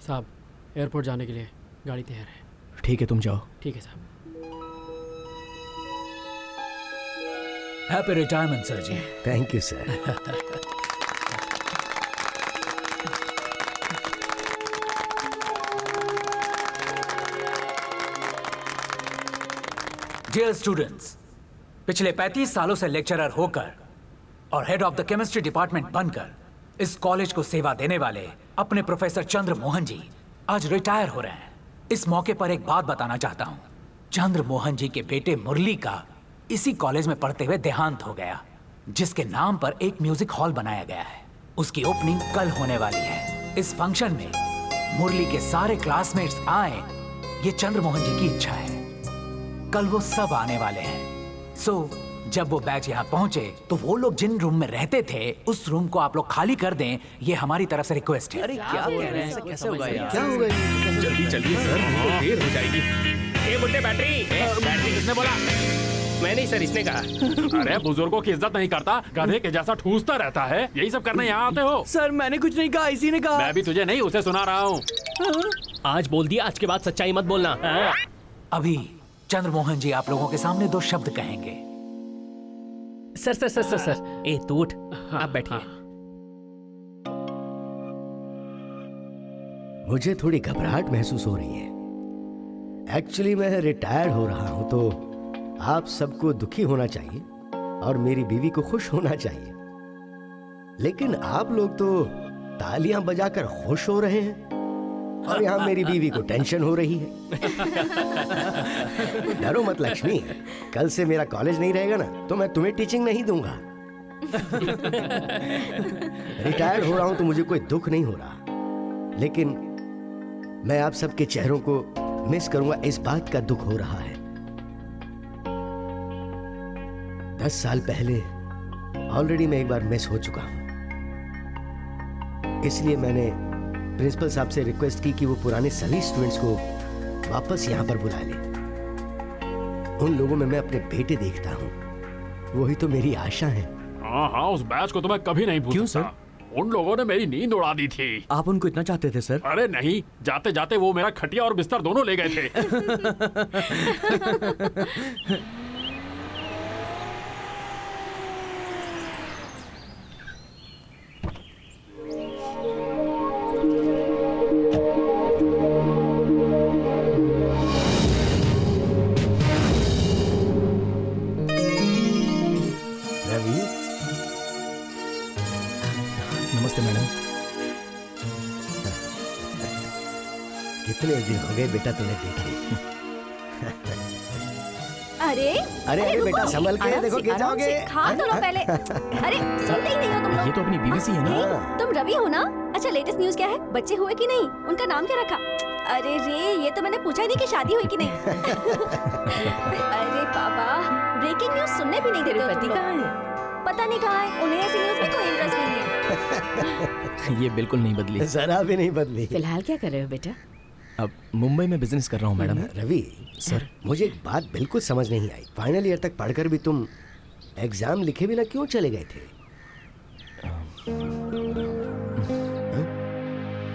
साहब एयरपोर्ट जाने के लिए गाड़ी तैयार है। ठीक है, तुम जाओ। ठीक है साहब। हैप्पी रिटायरमेंट सर जी। Thank you sir. Dear students, पिछले 35 सालों से लेक्चरर होकर और head of the chemistry department बनकर इस कॉलेज को सेवा देने वाले अपने प्रोफेसर चंद्र मोहन जी आज रिटायर हो रहे हैं। इस मौके पर एक बात बताना चाहता हूं। चंद्र मोहन जी के बेटे मुरली का इसी कॉलेज में पढ़ते हुए देहांत हो गया, जिसके नाम पर एक म्यूजिक हॉल बनाया गया है। उसकी ओपनिंग कल होने वाली है। इस फंक्शन में मुरली के सारे क्लासमेट्स आए, ये चंद्र मोहन जी की इच्छा है। कल वो सब आने वाले हैं। सो जब वो बैच यहाँ पहुंचे तो वो लोग जिन रूम में रहते थे उस रूम को आप लोग खाली कर दें, ये हमारी तरफ से रिक्वेस्ट है। अरे क्या कह रहे हैं? कैसे होगा यार? क्या होगा? जल्दी चलिए सर, नहीं तो देर हो जाएगी। ए बुड्ढे बैटरी, बैटरी किसने बोला? मैं नहीं सर, इसने कहा। अरे बुजुर्गों की इज्जत नहीं करता, गधे के जैसा ठूसता रहता है। यही सब करने यहाँ आते हो? सर मैंने कुछ नहीं कहा, इसी ने कहा। मैं भी तुझे नहीं, उसे सुना रहा हूँ। आज बोल दिया, आज के बाद सच्चाई मत बोलना। अभी चंद्र मोहन जी आप लोगों के सामने 2 शब्द कहेंगे। Sir sir sir sir sir, ए तू उठ, आप बैठिए। मुझे थोड़ी घबराहट महसूस हो रही है। एक्चुअली मैं रिटायर हो रहा हूं तो आप सबको दुखी होना चाहिए और मेरी बीवी को खुश होना चाहिए, लेकिन आप लोग तो तालियां बजाकर खुश हो रहे हैं और यहाँ मेरी बीवी को टेंशन हो रही है। डरो मत लक्ष्मी, कल से मेरा कॉलेज नहीं रहेगा ना तो मैं तुम्हें टीचिंग नहीं दूंगा। रिटायर हो रहा हूं तो मुझे कोई दुख नहीं हो रहा, लेकिन मैं आप सबके चेहरों को मिस करूंगा, इस बात का दुख हो रहा है। 10 साल पहले ऑलरेडी मैं एक बार मिस हो चुका हूं, इसलिए मैंने प्रिंसिपल साहब से रिक्वेस्ट की कि वो पुराने सभी स्टूडेंट्स को वापस यहां पर बुला ले। उन लोगों में मैं अपने बेटे देखता हूं, वही तो मेरी आशा है। हाँ हाँ, उस बैच को तो मैं कभी नहीं भूल क्यों सकता। सर? उन लोगों ने मेरी नींद उड़ा दी थी। आप उनको इतना चाहते थे सर? अरे नहीं, जाते जाते वो मेरा खटिया और बिस्तर दोनों ले गए थे। रवि, नमस्ते मैडम। कितने दिन हो गए बेटा तुम्हें देखे। अरे अरे बेटा संभल के, देखो गिर जाओगे। खा तो लो पहले। अरे सुनते ही नहीं हो तुम लोग। ये तो अपनी बीवी सी है ना? हाँ। तुम रवि हो ना? अच्छा लेटेस्ट न्यूज़ क्या है? बच्चे हुए कि नहीं? उनका नाम क्या रखा? अरे रे, ये तो मैंने पूछा ही नहीं कि शादी हुई कि नहीं। अरे बाबा, ब्रेकिंग न्यूज़ सुनने भी नहीं देते हो तुम लोग। पता नहीं कहाँ है, उन्हें ऐसी न्यूज़ में कोई इंटरेस्ट नहीं है। ये बिल्कुल नहीं बदली। जरा भी नहीं बदली। फिलहाल क्या कर रहे हो बेटा? अब मुंबई में बिजनेस कर रहा हूँ मैडम। रवि सर, मुझे एक बात बिल्कुल समझ नहीं आई। फाइनल ईयर तक पढ़कर भी तुम एग्जाम लिखे बिना क्यों चले गए थे?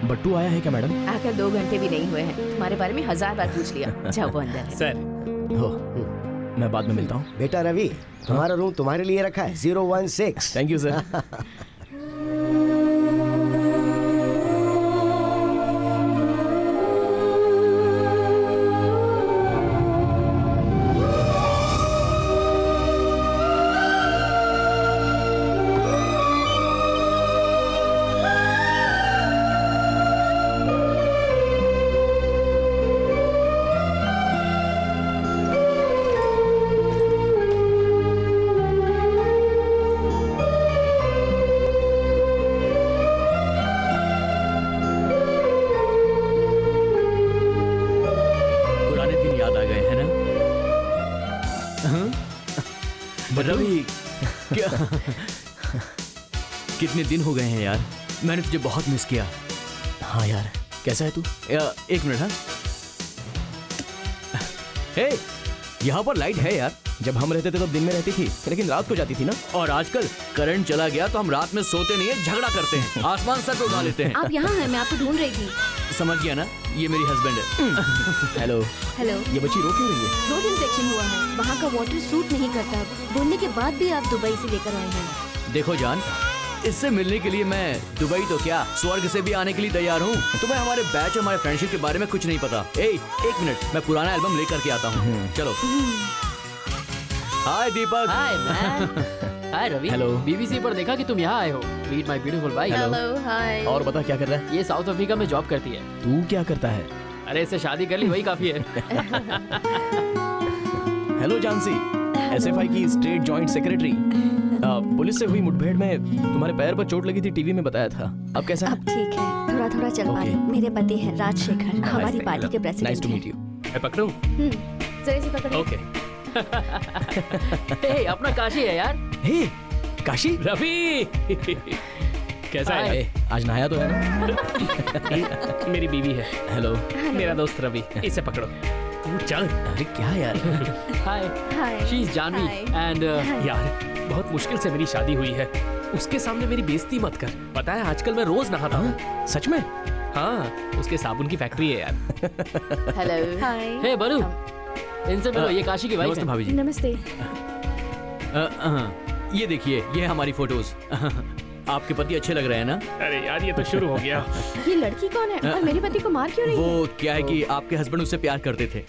बट्टू आया है क्या मैडम? आकर 2 घंटे भी नहीं हुए हैं, तुम्हारे बारे में 1000 बार पूछ लिया। जाओ वो अंदर है। सर हो, मैं बाद में मिलता हूँ। बेटा रवि, तुम्हारा रूम तुम्हारे लिए रखा है, 016। Thank you sir. पुराने दिन याद आ गए हैं ना? रवि, क्या कितने दिन हो गए हैं यार, मैंने तुझे बहुत मिस किया। हाँ यार, कैसा है तू? एक मिनट। हाँ, हे, यहाँ पर लाइट है यार। जब हम रहते थे तो दिन में रहती थी, लेकिन रात को जाती थी ना। और आजकल करंट चला गया तो हम रात में सोते नहीं है, झगड़ा करते हैं, आसमान सर पे उड़ा लेते हैं। आप यहाँ हैं, मैं आपको ढूंढ रही थी। समझ गया ना, ये मेरी हस्बैंड है। हेलो। हेलो। ये बच्ची रो क्यों रही है? थ्रोट इन्फेक्शन हुआ है, वहाँ का वाटर सूट नहीं करता। बोलने के बाद भी आप दुबई से लेकर आए हैं। देखो जान, इससे मिलने के लिए मैं दुबई तो क्या स्वर्ग से भी आने के लिए तैयार हूँ। तुम्हें हमारे बैच और हमारे फ्रेंडशिप के बारे में कुछ नहीं पता। एक मिनट, मैं पुराना एल्बम लेकर के आता हूँ। चलो। Hi Deepak. Hi man. Hi Ravi. Hello. BBC पर देखा कि तुम यहाँ आए हो। Meet my beautiful wife. Hello hi. और बता क्या कर रहा है? ये साउथ अफ्रीका में जॉब करती है। तू क्या करता है? अरे इससे शादी कर ली वही काफी है। हेलो जानसी, एसएफआई की स्टेट जॉइंट सेक्रेटरी। पुलिस से हुई मुठभेड़ में तुम्हारे पैर पर चोट लगी थी, टीवी में बताया था। अब कैसा है? अब ठीक है, थोड़ा थोड़ा चल पा रही। मेरे पति हैं राजशेखर, हमारी पार्टी के president. Nice to meet you. मैं पकड़ूं? जरा सी पकड़ो। ओके। हे, अपना काशी है यार। हे काशी। रवि कैसा है? ए, आज नहाया तो है ना? ये मेरी बीवी है। हेलो। मेरा दोस्त रवि, इसे पकड़ो। तू चल। अरे क्या यार? हाय। हाय। शी इज जानवी एंड यार बहुत मुश्किल से मेरी शादी हुई है, उसके सामने मेरी बेइज्जती मत कर। पता है आजकल मैं रोज नहाता हूँ। सच में? हाँ, उसके साबुन की फैक्ट्री है यार। Hello hi. हे बरू, इनसे मिलो, ये काशी की वाइफ नमस्ते है। भाभी जी। नमस्ते। ये देखिए, ये हमारी फोटोज। आपके पति अच्छे लग रहे हैं ना? अरे यार ये तो शुरू हो गया। ये लड़की कौन है और मेरे पति को मार क्यों रही है? वो क्या है कि आपके हस्बैंड उससे प्यार करते थे।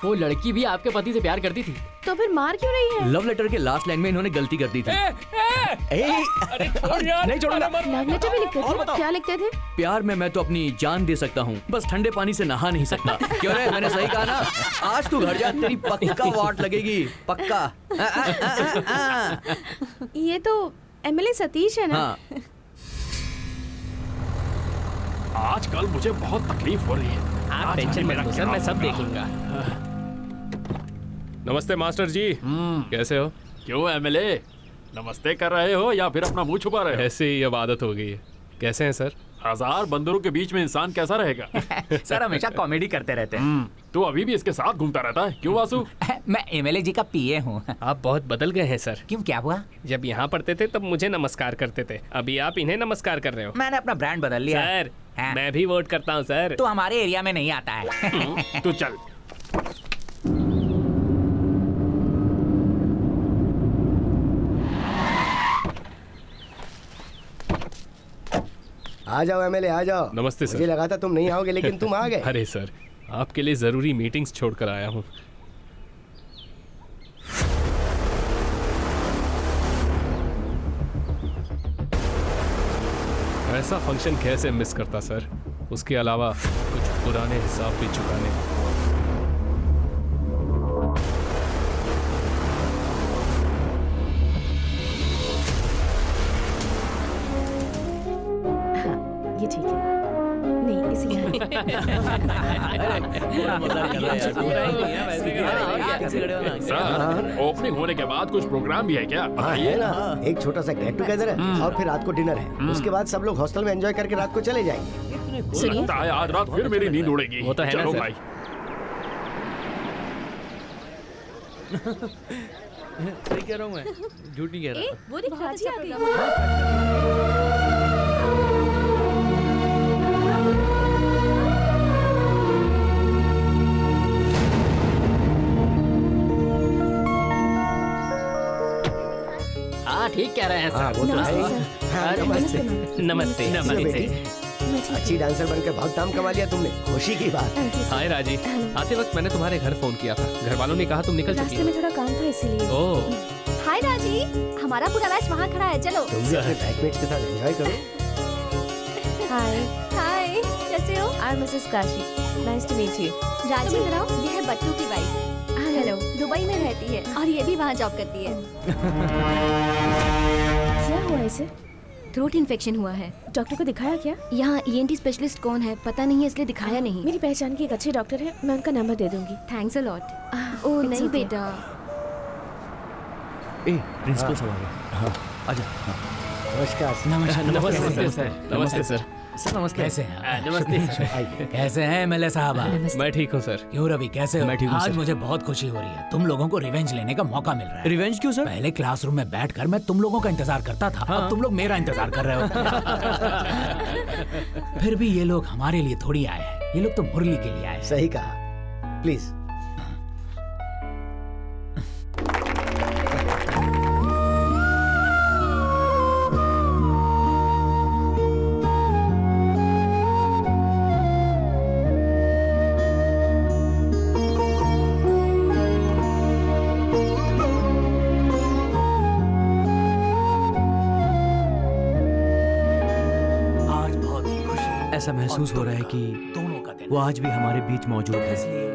वो लड़की भी आपके पति से प्यार करती थी। तो फिर मार क्यों रही है? लव लेटर के लास्ट लाइन में इन्होंने गलती कर दी थी। अरे छोड़ यार, नहीं छोड़ूंगा। लव लेटर भी लिखते और थे? बताओ। क्या लिखते थे? प्यार में मैं तो अपनी जान दे सकता हूँ, बस ठंडे पानी से नहा नहीं सकता। क्यों रे, मैंने सही कहा ना? आज तू घर जा, तेरी पक्का वाट लगेगी, पक्का। ये तो एमएलए सतीश है ना? हाँ। आजकल मुझे बहुत तकलीफ हो रही है। आप टेंशन मत लो सर, मैं सब देख लूंगा। नमस्ते मास्टर जी, कैसे हो? क्यों एमएलए, नमस्ते कर रहे हो या फिर अपना मुंह छुपा रहे हो? ऐसे ही अब आदत हो गई है। कैसे हैं सर? 1000 बंदरों के बीच में इंसान कैसा रहेगा? सर हमेशा कॉमेडी करते रहते हैं। तू अभी भी इसके साथ घूमता रहता है, क्यों वासु? मैं एमएलए जी का पीए हूँ। आप बहुत बदल गए हैं सर। क्यों, क्या हुआ? जब यहाँ पढ़ते थे तब मुझे नमस्कार करते थे, अभी आप इन्हें नमस्कार कर रहे हो। मैंने अपना ब्रांड बदल लिया। सर हाँ। मैं भी वोट करता हूँ सर। तो हमारे एरिया में नहीं आता है। तू चल। आ जाओ एमएलए, आ जाओ। नमस्ते सर। मुझे लगा था तुम नहीं आओगे, लेकिन तुम आ गए। अरे सर, आपके लिए जरूरी मीटिंग्स छोड़कर आया हूँ। ऐसा फंक्शन कैसे मिस करता सर? उसके अलावा कुछ पुराने हिसाब भी चुकाने। ये ठीक है। नहीं इसी सर, ओपनिंग होने के बाद कुछ प्रोग्राम भी है क्या? हाँ बताइए है ना, एक छोटा सा गेट टुगेदर है और फिर रात को डिनर है। उसके बाद सब लोग हॉस्टल में एंजॉय करके रात को चले जाएंगे। सुनिए, लगता है आज रात फिर मेरी नींद उड़ेगी। वो तो है ना चलो सर। भाई। सही कह रहा हूँ मैं, झूठ नहीं कह रहा। वो दिख राजी आ गई। हाँ ठीक कह रहे हैं हाँ सर। वो तो है ही। हाँ, नमस्ते। नमस्ते। इसमें बेटी, अच्छी डांसर बनकर बहुत नाम कमा लिया तुमने, खुशी की बात। हाय राजी, आते वक्त मैंने तुम्हारे घर फोन किया था। घर वालों ने कहा तुम निकल चुकी रास्ते में थोड़ा काम था इसीलिए। हो। ओह, हाय राजी, हमारा पूरा बैच वहाँ खड़ा है, चलो। तुम भी अपने बैचमेट्स के साथ एंजॉय करो। हाय, हाय, कैसे हो? I am Mrs Kashi. Nice to meet you. Raji, ये है बट्टू की वाइफ। हेलो, दुबई में रहती है और ये भी वहाँ जॉब करती है। क्या हुआ इसे? थ्रोट इन्फेक्शन हुआ है। डॉक्टर को दिखाया क्या? यहाँ ईएनटी स्पेशलिस्ट कौन है पता नहीं है, इसलिए दिखाया नहीं। मेरी पहचान की एक अच्छी डॉक्टर है, मैं उनका नंबर दे दूंगी। Thanks a lot. ओह नहीं okay. बेटा। ए, प्रिंसिपल साहब आ गए। हाँ, आजा। नमस्कार। नमस्ते सर। नमस्ते सर। सर नमस्ते। कैसे हैं आप? नमस्ते। आइए। कैसे हैं एमएलए साहबा? मैं ठीक हूँ सर। क्यों रवि, कैसे हो? मैं ठीक हूँ, आज सर। मुझे बहुत खुशी हो रही है, तुम लोगों को रिवेंज लेने का मौका मिल रहा है। रिवेंज क्यों सर? पहले क्लासरूम में बैठकर मैं तुम लोगों का इंतजार करता था, अब तुम लोग मेरा इंतजार कर रहे हो। फिर भी ये लोग हमारे लिए थोड़ी आए हैं, ये लोग तो मुरली के लिए आए हैं। सही कहा। प्लीज। आज बहुत ही खुशी ऐसा महसूस हो रहा है कि दोनों का दिन वो आज भी हमारे बीच मौजूद है। इसलिए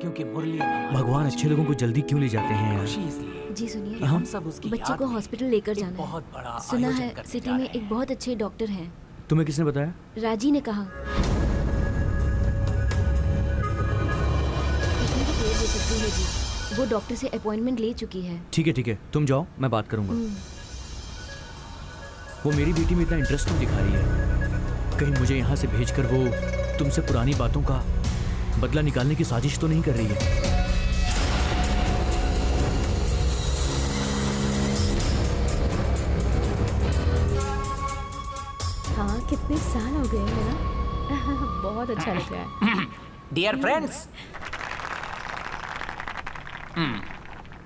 क्योंकि मुरली अब हमारे भगवान बीच अच्छे लोगों को जल्दी क्यों ले जाते हैं यार? खुशी इसलिए जी सुनिए, कि हम सब उसकी बच्चे याद को में हॉस्पिटल लेकर एक जाना बहुत बड़ा है। सुना आयोजन है करने सिटी जा में रहे हैं। एक बहुत अच्छे डॉक्टर हैं। तुम्हें किसने बताया? राजी ने कहा। इतनी तो देर हो सकती है जी, वो डॉक्टर से अपॉइंटमेंट ले चुकी है। ठीक है, तुम जाओ, मैं बात करूंगा। वो मेरी बेटी में इतना इंटरेस्ट क्यों दिखा रही है? कहीं मुझे यहाँ से भेजकर वो तुमसे पुरानी बातों का बदला निकालने की साजिश तो नहीं कर रही है? हाँ, कितने साल हो गए हैं ना। बहुत अच्छा लग रहा है। डियर फ्रेंड्स,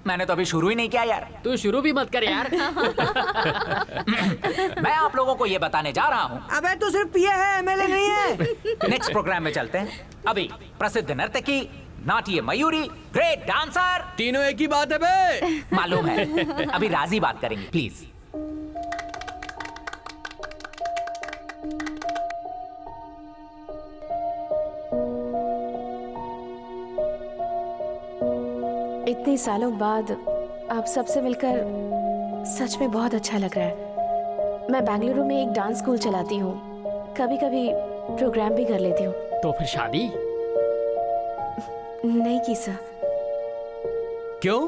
मैंने तो अभी शुरू ही नहीं किया यार। तू शुरू भी मत कर यार। मैं आप लोगों को ये बताने जा रहा हूँ। अबे तू सिर्फ पिए है, एमएलए नहीं है। नेक्स्ट प्रोग्राम में चलते हैं। अभी प्रसिद्ध नर्तकी, नाट्य मयूरी, ग्रेट डांसर, तीनों एक ही बात है बे। मालूम है। अभी राजी बात करेंगे, प्लीज। इतने सालों बाद आप सबसे मिलकर सच में बहुत अच्छा लग रहा है। मैं बेंगलुरु में एक डांस स्कूल चलाती हूँ, कभी कभी प्रोग्राम भी कर लेती हूँ। तो फिर शादी? नहीं की सर। क्यों?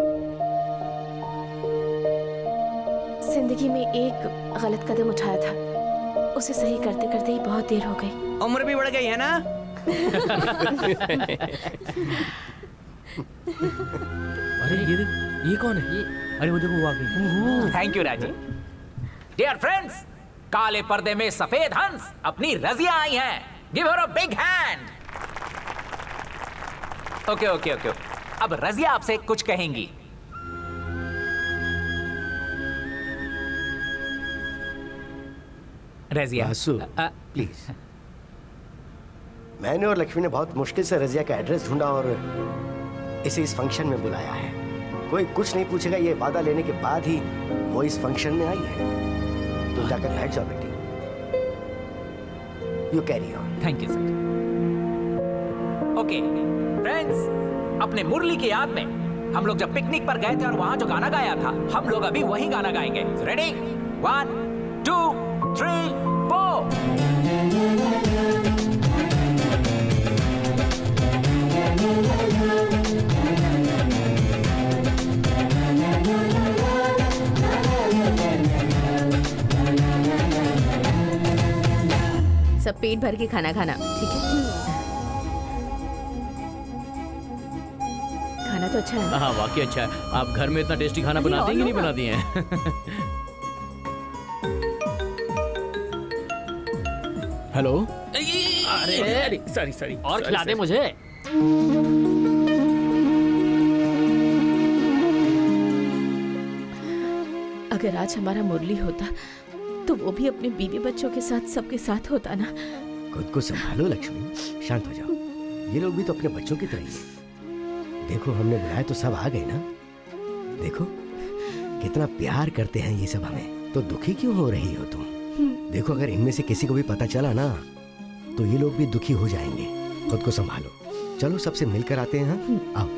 जिंदगी में एक गलत कदम उठाया था, उसे सही करते करते ही बहुत देर हो गई। उम्र भी बढ़ गई है ना। अरे ये कौन है? अरे वो देखो, वो आ गई। थैंक यू राजी। डियर फ्रेंड्स, काले पर्दे में सफेद हंस अपनी रजिया आई हैं। Give her a big hand. Okay. अब रजिया आपसे कुछ कहेंगी। रजिया, वासु, प्लीज। मैंने और लक्ष्मी ने बहुत मुश्किल से रजिया का एड्रेस ढूंढा और इसे इस फंक्शन में बुलाया है। कोई कुछ नहीं पूछेगा, ये वादा लेने के बाद ही वो इस फंक्शन में आई है। तुम जाकर बैठ जाओ बेटी। You carry on. Thank you sir. Okay friends, अपने मुरली की याद में हम लोग जब पिकनिक पर गए थे और वहां जो गाना गाया था, हम लोग अभी वही गाना गाएंगे। रेडी? 1 2 3 4। सब पेट भर के खाना खाना, ठीक है? खाना तो अच्छा है। हाँ, वाकई अच्छा है। आप घर में इतना टेस्टी खाना बनाते हैं कि नहीं बनाती हैं? हेलो। अरे सॉरी। और खिला दे मुझे। अगर आज हमारा मुरली होता तो वो भी अपने बीवी बच्चों के साथ सबके साथ होता ना। खुद को संभालो लक्ष्मी, शांत हो जाओ। ये लोग भी तो अपने बच्चों की तरह ही हैं। देखो, हमने बुलाया तो सब आ गए ना। देखो कितना प्यार करते हैं ये सब हमें। तो दुखी क्यों हो रही हो तुम? देखो, अगर इनमें से किसी को भी पता चला ना तो ये लोग भी दुखी हो जाएंगे। खुद को संभालो। चलो सबसे मिलकर आते हैं। हाँ, आओ।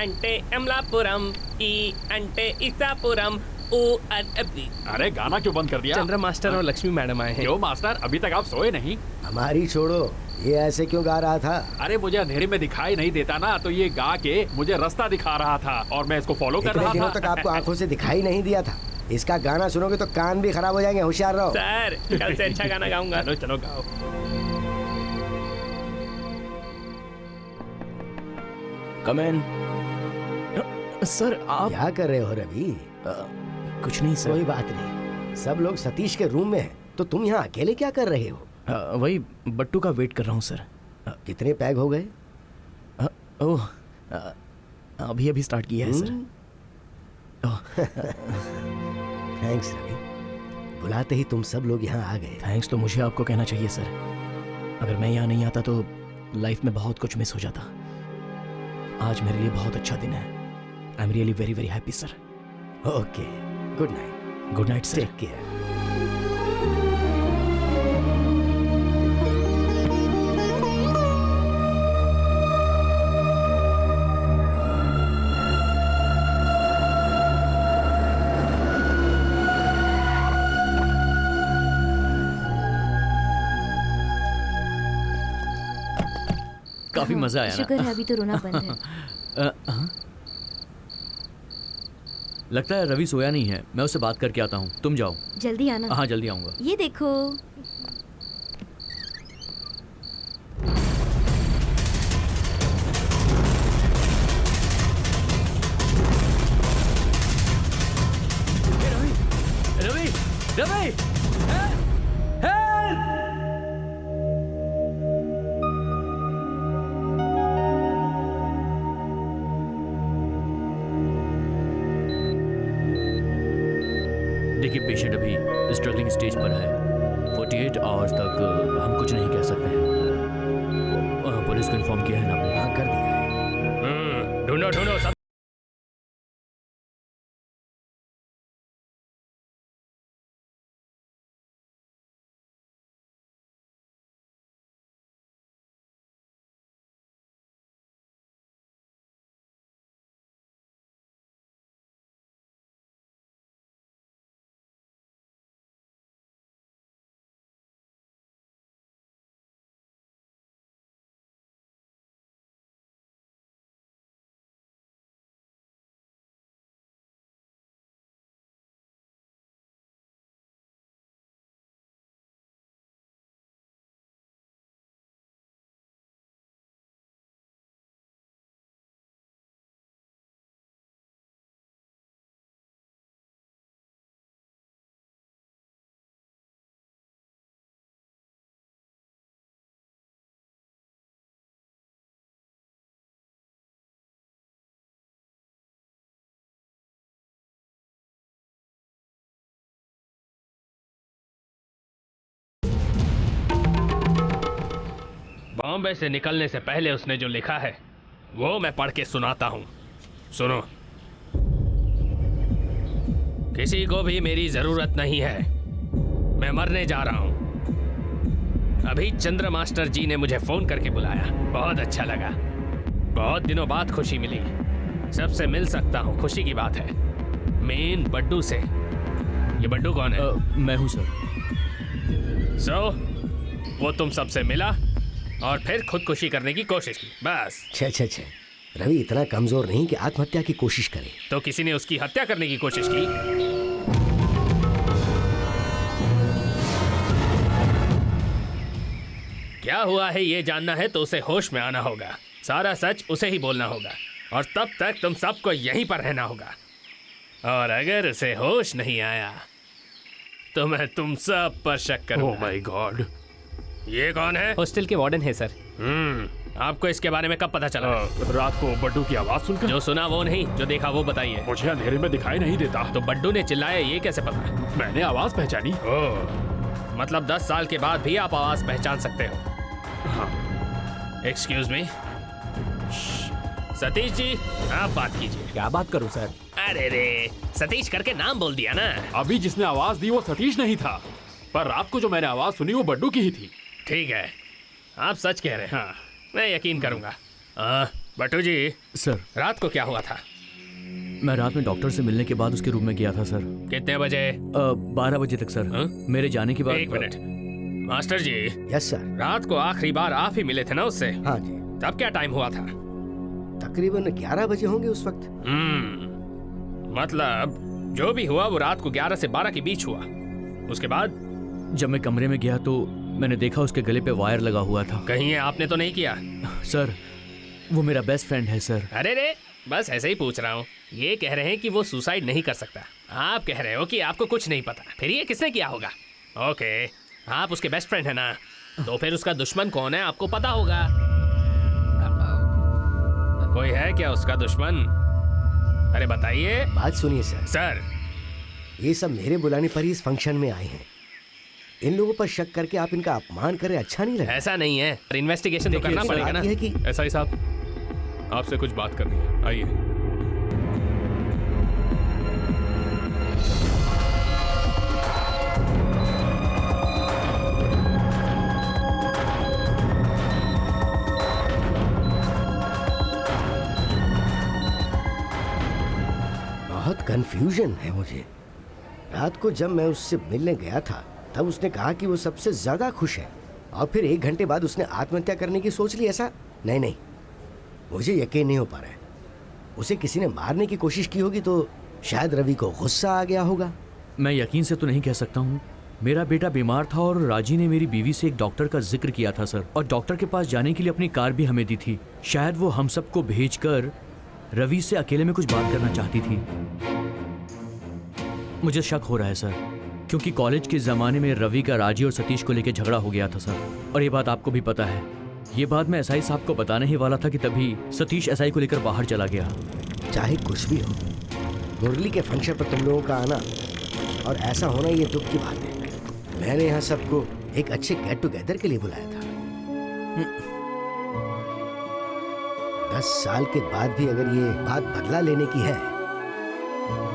अंटे अमलापुरम, ई अंटे इसापुरम, ओ अरे गाना क्यों बंद कर दिया? चंद्र मास्टर और लक्ष्मी मैडम आए हैं। क्यों मास्टर, अभी तक आप सोए नहीं? हमारी छोड़ो, ये ऐसे क्यों गा रहा था? अरे मुझे अंधेरे में दिखाई नहीं देता ना, तो ये गा के मुझे रास्ता दिखा रहा था और मैं इसको फॉलो कर इतने रहा दिनों था। तक आपको आंखों से दिखाई नहीं दिया था। इसका गाना सुनोगे तो कान भी खराब हो जाएंगे, होशियार रहो। सर कल से अच्छा गाना गाऊंगा। चलो चलो गाओ। कम इन। सर आप क्या कर रहे हो रवि? कुछ नहीं सर। कोई बात नहीं, सब लोग सतीश के रूम में हैं, तो तुम यहाँ अकेले क्या कर रहे हो? वही बट्टू का वेट कर रहा हूँ सर। कितने पैग हो गए? ओह अभी अभी स्टार्ट किया है सर। थैंक्स रवि, बुलाते ही तुम सब लोग यहाँ आ गए। थैंक्स तो मुझे आपको कहना चाहिए सर। अगर मैं यहाँ नहीं आता तो लाइफ में बहुत कुछ मिस हो जाता। आज मेरे लिए बहुत अच्छा दिन है। I am really very very happy sir. Okay, good night. Good night sir. Take care. काफी मजा आया शुक्र ना? है अभी तो रोना बंद है। हाँ? लगता है रवि सोया नहीं है, मैं उससे बात करके आता हूँ। तुम जाओ। जल्दी आना। हाँ जल्दी आऊँगा। ये देखो। रवि रवि देखिए, पेशेंट अभी स्ट्रगलिंग स्टेज पर है। 48 आवर्स तक हम कुछ नहीं कह सकते हैं। पुलिस को इन्फॉर्म किया है ना आपने? हाँ, कर दिया है। ढूंढो ढूंढो सब। बॉम्बे से निकलने से पहले उसने जो लिखा है वो मैं पढ़ के सुनाता हूं। सुनो। किसी को भी मेरी जरूरत नहीं है, मैं मरने जा रहा हूं। अभी चंद्र मास्टर जी ने मुझे फोन करके बुलाया, बहुत अच्छा लगा। बहुत दिनों बाद खुशी मिली, सबसे मिल सकता हूं, खुशी की बात है। मेन बड्डू से। ये बड्डू कौन है? मैं हूँ सर। वो तुम सबसे मिला और फिर खुदकुशी करने की कोशिश की, बस। छे रवि इतना कमजोर नहीं कि आत्महत्या की कोशिश करे। तो किसी ने उसकी हत्या करने की कोशिश की? क्या हुआ है ये जानना है तो उसे होश में आना होगा। सारा सच उसे ही बोलना होगा और तब तक तुम सबको यहीं पर रहना होगा। और अगर उसे होश नहीं आया तो मैं तुम सब पर शक करूंगा। Oh my God. ये कौन है? हॉस्टल के वार्डन है सर। आपको इसके बारे में कब पता चला? रात को बड्डू की आवाज सुनकर। जो सुना वो नहीं, जो देखा वो बताइए। मुझे अंधेरे में दिखाई नहीं देता। तो बड्डू ने चिल्लाया ये कैसे पता? मैंने आवाज पहचानी। ओह, मतलब 10 साल के बाद भी आप आवाज पहचान सकते हो? हाँ। Excuse me. सतीश जी, आप बात कीजिए। क्या बात करूं सर? अरे रे, सतीश करके नाम बोल दिया ना। अभी जिसने आवाज दी वो सतीश नहीं था, पर रात को जो मैंने आवाज सुनी वो बड्डू की ही थी। ठीक है, आप सच कह रहे हैं। हाँ। मैं यकीन करूंगा। बट्टू जी, सर, रात को क्या हुआ था? मैं रात में डॉक्टर से मिलने के बाद उसके रूम में गया था सर। कितने बजे? 12 बजे तक सर। हाँ? मेरे जाने के बाद। एक मिनट, मास्टर जी, यस सर। रात को आखिरी बार आप ही मिले थे ना उससे? हाँ जी, तब क्या टाइम हुआ था? तकरीबन 11 बजे होंगे उस वक्त। मतलब जो भी हुआ वो रात को 11 से 12 के बीच हुआ। उसके बाद जब मैं कमरे में गया तो मैंने देखा उसके गले पे वायर लगा हुआ था। कहीं ये आपने तो नहीं किया? सर, वो मेरा बेस्ट फ्रेंड है सर। अरे रे, बस ऐसे ही पूछ रहा हूँ। ये कह रहे हैं कि वो सुसाइड नहीं कर सकता, आप कह रहे हो कि आपको कुछ नहीं पता। फिर ये किसने किया होगा? ओके, आप उसके बेस्ट फ्रेंड है ना, तो फिर उसका दुश्मन कौन है आपको पता होगा। कोई है क्या उसका दुश्मन? अरे बताइए। बात सुनिए सर। सर, ये सब मेरे बुलाने पर ही इस फंक्शन में आए हैं। इन लोगों पर शक करके आप इनका अपमान करें, अच्छा नहीं लगता। ऐसा नहीं है, इन्वेस्टिगेशन तो करना पड़ेगा ना। है कि एसआई साहब, आपसे कुछ बात करनी है, आइए। बहुत कंफ्यूजन है मुझे। रात को जब मैं उससे मिलने गया था तब उसने कहा कि वो सबसे ज्यादा खुश है, और फिर 1 घंटे बाद उसने आत्महत्या करने की सोच ली। ऐसा नहीं, मुझे यकीन नहीं हो पा रहा है। उसे किसी ने मारने की कोशिश की होगी तो शायद रवि को गुस्सा आ गया होगा। मैं यकीन से तो नहीं कह सकता हूँ। मेरा बेटा बीमार था और राजी ने मेरी बीवी से एक डॉक्टर का जिक्र किया था सर, और डॉक्टर के पास जाने के लिए अपनी कार भी हमें दी थी। शायद वो हम सबको भेजकर रवि से अकेले में कुछ बात करना चाहती थी। मुझे शक हो रहा है सर, क्योंकि कॉलेज के ज़माने में रवि का राजी और सतीश को लेकर झगड़ा हो गया था सर, और ये बात आपको भी पता है। ये बात मैं एसआई साहब को बताने ही वाला था कि तभी सतीश एसआई को लेकर बाहर चला गया। चाहे कुछ भी हो, मुरली के फंक्शन पर तुम लोगों का आना और ऐसा होना ये दुख की बात है। मैंने यहाँ सबको एक अच्छे गेट टुगेदर के लिए बुलाया था। 10 साल के बाद भी अगर ये बात बदला लेने की है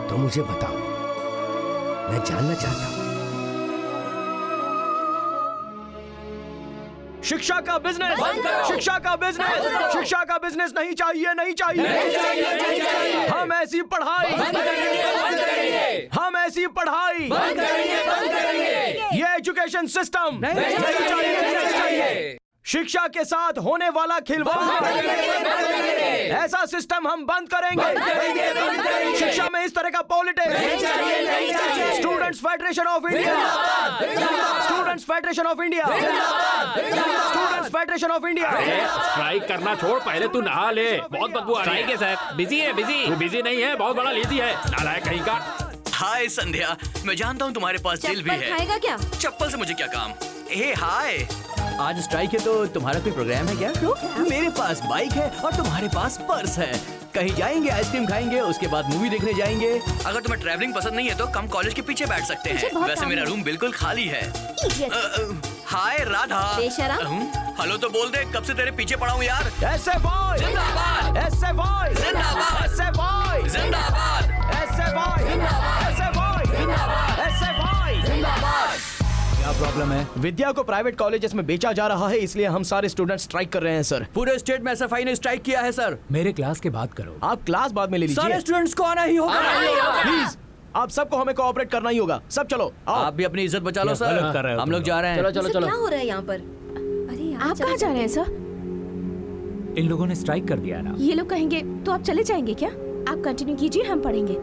तो मुझे बताओ, मैं जानना चाहता हूँ। शिक्षा का बिजनेस, शिक्षा का बिजनेस, शिक्षा का बिजनेस नहीं चाहिए, नहीं चाहिए। हम ऐसी पढ़ाई, हम ऐसी पढ़ाई, ये एजुकेशन सिस्टम नहीं चाहिए। शिक्षा के साथ होने वाला खिलवाड़, ऐसा सिस्टम हम बंद करेंगे। शिक्षा में इस तरह का politics. Students federation of India, students federation of India, students federation of India. Strike करना छोड़, पहले तू नहा ले, बहुत बदबू आ रही है। है सर, बिजी है, बिजी। तू बिजी नहीं है, बहुत बड़ा लेजी है, नालायक कहीं का। हाय संध्या, मैं जानता हूँ तुम्हारे पास दिल भी है। खाएगा क्या? चप्पल से मुझे क्या काम? ए हाय, आज स्ट्राइक है तो तुम्हारा कोई प्रोग्राम है क्या? मेरे पास बाइक है और तुम्हारे पास पर्स है। कहीं जाएंगे, आइसक्रीम खाएंगे, उसके बाद मूवी देखने जाएंगे। अगर तुम्हें ट्रैवलिंग पसंद नहीं है तो कम कॉलेज के पीछे बैठ सकते हैं। वैसे मेरा रूम बिल्कुल खाली है। हाय राधा। बेशरम। हेलो तो बोल दे, कब से तेरे पीछे पड़ा हूँ यार। ऐसे बॉय, जिंदाबाद, ऐसे बॉय, जिंदाबाद, ऐसे बॉय, जिंदाबाद, ऐसे बॉय, ऐसे बॉय, ऐसे बॉय, जिंदाबाद। क्या प्रॉब्लम है? विद्या को प्राइवेट कॉलेजेस में बेचा जा रहा है, इसलिए हम सारे स्टूडेंट स्ट्राइक कर रहे हैं सर। पूरे स्टेट में एसएफआई ने स्ट्राइक किया है सर। मेरे क्लास के बात करो। आप क्लास बाद में ले लीजिए। सारे स्टूडेंट्स को आना ही होगा। प्लीज, आप सबको हमें कोऑपरेट करना ही होगा। सब चलो, आओ। आप भी अपनी इज्जत बचा लो गलत सर। कर रहे हो हम तुम लोग जा रहे हैं। चलो क्या हो रहा है यहाँ पर? अरे यार, आप कहाँ जा रहे हैं सर? इन लोगों ने स्ट्राइक कर दिया ना। ये लोग कहेंगे तो आप चले जाएंगे क्या? आप कंटिन्यू कीजिए, हम पढ़ेंगे।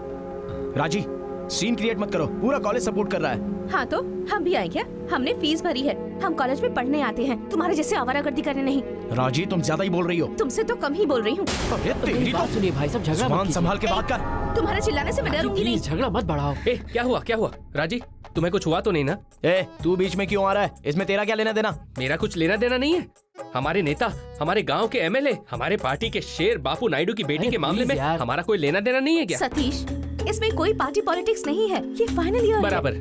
राजी, सीन क्रिएट मत करो, पूरा कॉलेज सपोर्ट कर रहा है। हाँ तो हम भी आए क्या? हमने फीस भरी है, हम कॉलेज में पढ़ने आते हैं, तुम्हारे जैसे आवारागर्दी करने नहीं। राजी, तुम ज्यादा ही बोल रही हो। तुमसे तो कम ही बोल रही हूँ। अरे तेरी तो सुनिए भाई साहब, झगड़ा मत जुबान कीजिए। संभाल के बात कर। तुम्हारे चिल्लाने से मैं डरूंगी नहीं। प्लीज झगड़ा मत बढ़ाओ। ए, क्या हुआ, क्या हुआ? राजी, तुम्हें कुछ हुआ तो नहीं ना? ए, तू बीच में क्यों आ रहा है? इसमें तेरा क्या लेना देना? मेरा कुछ लेना देना नहीं है। हमारे नेता, हमारे गांव के एमएलए, हमारे पार्टी के शेर बापू नायडू की बेटी अरे के मामले प्लीज में यार। हमारा कोई लेना देना नहीं है क्या? सतीश, इसमें कोई पार्टी पॉलिटिक्स नहीं है, ये फाइनल ईयर है। बराबर,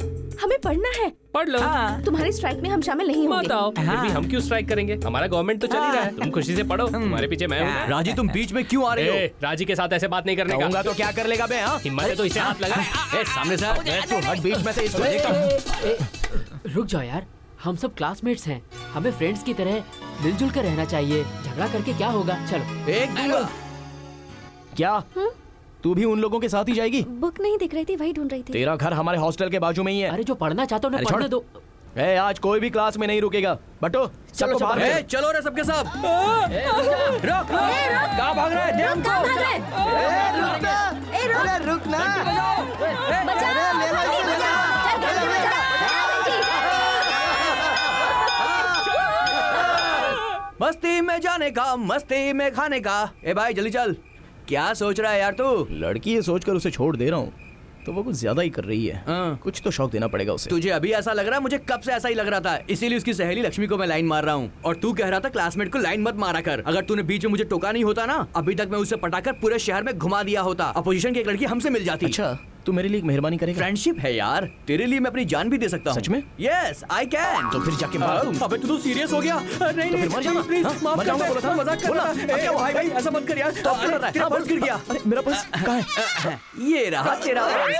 हमें पढ़ना है। पढ़ लो। तुम्हारी स्ट्राइक में हम शामिल नहीं होंगे। बताओ, फिर भी हम क्यों स्ट्राइक करेंगे? हमारा गवर्नमेंट तो चल ही रहा है। तुम खुशी से पढ़ो, तुम्हारे पीछे मैं हूँ। राजी, तुम बीच में क्यों आ रहे हो? ए, राजी के साथ ऐसे बात नहीं करने कहूंगा का। तो क्या कर लेगा बे? हाँ, हिम्मत है तो इसे हाथ लगा। ए, सामने से तू हट बीच में से, इसको देखता हूँ। रुक जाओ यार, हम सब क्लासमेट्स हैं, हमें फ्रेंड्स की तरह मिलजुल कर रहना चाहिए। झगड़ा करके क्या होगा? चलो। एक दूंगा। क्या तू भी उन लोगों के साथ ही जाएगी? बुक नहीं दिख रही थी, वही ढूंढ रही थी। तेरा घर हमारे हॉस्टल के बाजू में ही है। अरे जो पढ़ना चाहता हूँ अरे पढ़ने छोड़। दो। आज कोई भी क्लास में नहीं रुकेगा। बटो सबको बाहर ए, चलो रे सबके सब। रोक कहाँ भाग रहा है? दे हमको। रुकना। मस्ती में जाने का, मस्ती में खाने का। ए भाई जल्दी चल। क्या सोच रहा है यार तू? लड़की ये सोचकर उसे छोड़ दे रहा हूँ तो वो कुछ ज्यादा ही कर रही है। कुछ तो शौक देना पड़ेगा उसे। तुझे अभी ऐसा लग रहा है? मुझे कब से ऐसा ही लग रहा था, इसीलिए उसकी सहेली लक्ष्मी को मैं लाइन मार रहा हूँ। और तू कह रहा था क्लासमेट को लाइन मत मारा कर। अगर तूने बीच में मुझे टोका नहीं होता ना, अभी तक मैं उसे पटाकर पूरे शहर में घुमा दिया होता। अपोजिशन की एक लड़की हमसे मिल जाती। अच्छा तू मेरे लिए एक मेहरबानी करेगा? फ्रेंडशिप है यार, तेरे लिए मैं अपनी जान भी दे सकता हूँ। सच में? Yes I can. तो फिर जाके मार दूंगा। अबे तू तो सीरियस हो गया। नहीं तो फिर मर जाना। प्लीज हाँ, माफ मर जाऊंगा कर बोला था। मैं मजाक कर रहा था। ए भाई भाई ऐसा मत कर यार। तो अब कर रहा है। तेरा पर्स गिर गया। अरे मेरा पर्स कहाँ है? ये रहा तेरा पर्स।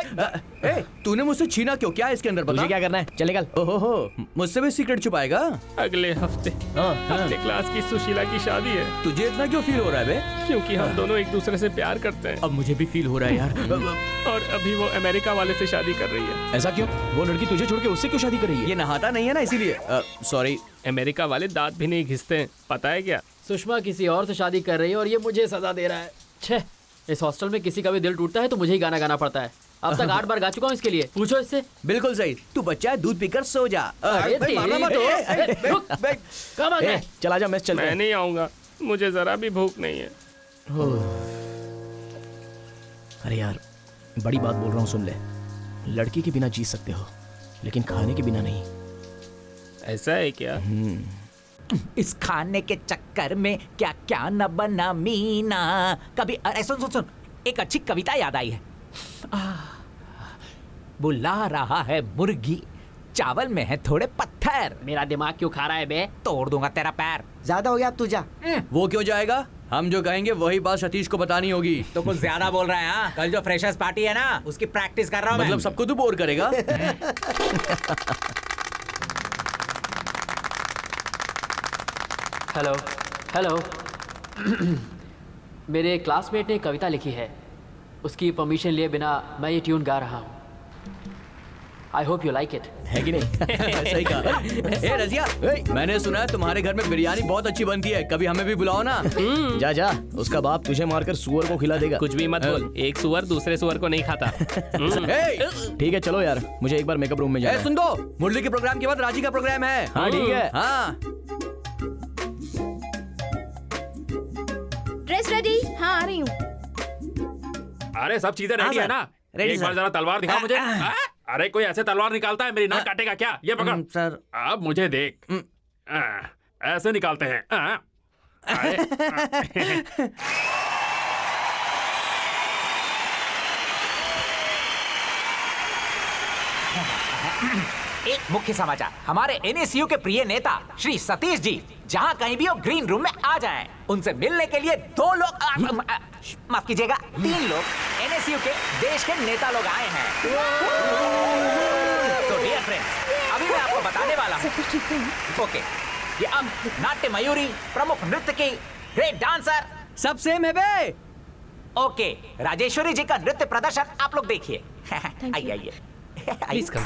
ए तूने मुझसे छीना क्यों? क्या है इसके अंदर? तुझे क्या करना है? चले कल। ओहो मुझसे भी सीक्रेट छुपाएगा? अगले हफ्ते अपने क्लास की सुशीला की शादी है। तुझे इतना क्यों फील हो रहा है बे? क्योंकि हम दोनों एक दूसरे से प्यार करते हैं अब मुझे भी फील हो रहा है यार। और अभी वो अमेरिका वाले से शादी कर रही है। ऐसा क्यों? वो लड़की तुझे छोड़ के उससे क्यों शादी कर रही है? ये नहाता नहीं है ना इसीलिए। सॉरी। अमेरिका वाले दांत भी नहीं घिसते हैं, पता है क्या? सुषमा किसी और से शादी कर रही है और ये मुझे सजा दे रहा है। छे, इस हॉस्टल में किसी का भी दिल टूटता है तो मुझे ही गाना गाना पड़ता है। अब तक 8 बार गा चुका हूँ इसके लिए। पूछो इससे। बिल्कुल सही। तू बच्चा है, दूध पीकर सो जा। अरे भाई, मारना मत। रुक। कहाँ भाग रहा है? चला जा, मैच चलते मैं हैं। नहीं आऊंगा, मुझे जरा भी भूख नहीं है। अरे यार बड़ी बात बोल रहा हूँ, सुन ले। लड़की के बिना जी सकते हो लेकिन खाने के बिना नहीं। ऐसा है क्या? इस खाने के चक्कर में क्या क्या न बना मीना। कभी अरे सुन सुन सुन, एक अच्छी कविता याद आई है। बुला रहा है मुर्गी, चावल में है थोड़े पत्थर। मेरा दिमाग क्यों खा रहा है बे? तोड़ दूंगा तेरा पैर। ज्यादा हो गया, अब तू जा। वो क्यों जाएगा? हम जो कहेंगे वही बात सतीश को बतानी होगी। तो कुछ ज्यादा बोल रहा है। हाँ, कल जो फ्रेशर्स पार्टी है ना, उसकी प्रैक्टिस कर रहा हूँ। मतलब सबको तू बोर करेगा? Hello hello. मेरे क्लासमेट ने कविता लिखी है, उसकी परमिशन लिए बिना मैं ये ट्यून गा रहा हूँ। I hope you like it. है कि नहीं? सही कहा। ए रजिया, मैंने सुना है तुम्हारे घर में बिरयानी बहुत अच्छी बनती है, कभी हमें भी बुलाओ ना। जा जा, उसका बाप तुझे मारकर सुअर को खिला देगा। कुछ भी मत बोल, एक सुअर दूसरे सुअर को नहीं खाता। ठीक है चलो यार, मुझे एक बार मेकअप रूम में जाना है। सुन दो, मुरली के प्रोग्राम के बाद राजी का प्रोग्राम है। हाँ ठीक है। हाँ ड्रेस रेडी? हाँ आ रही हूँ। अरे सब चीजें रेडी है ना? एक बार जरा तलवार दिखा मुझे। अरे कोई ऐसे तलवार निकालता है, मेरी नाक काटेगा क्या? ये पकड़ सर। अब मुझे देख। ऐसे निकालते हैं। एक मुख्य समाचार, हमारे एनएसयू के प्रिय नेता श्री सतीश जी जहाँ कहीं भी हो ग्रीन रूम में आ जाएं। उनसे मिलने के लिए 2 लोग माफ कीजिएगा 3 लोग एनएसयू के देश के नेता लोग आए हैं। तो डियर फ्रेंड्स, अभी मैं आपको बताने वाला हूँ। ओके, ये अब नाट्य मयूरी, प्रमुख नृत्य की, ग्रेट डांसर, सब सेम है बे। ओके, राजेश्वरी जी का नृत्य प्रदर्शन आप लोग देखिए। आइए आइए। Please come.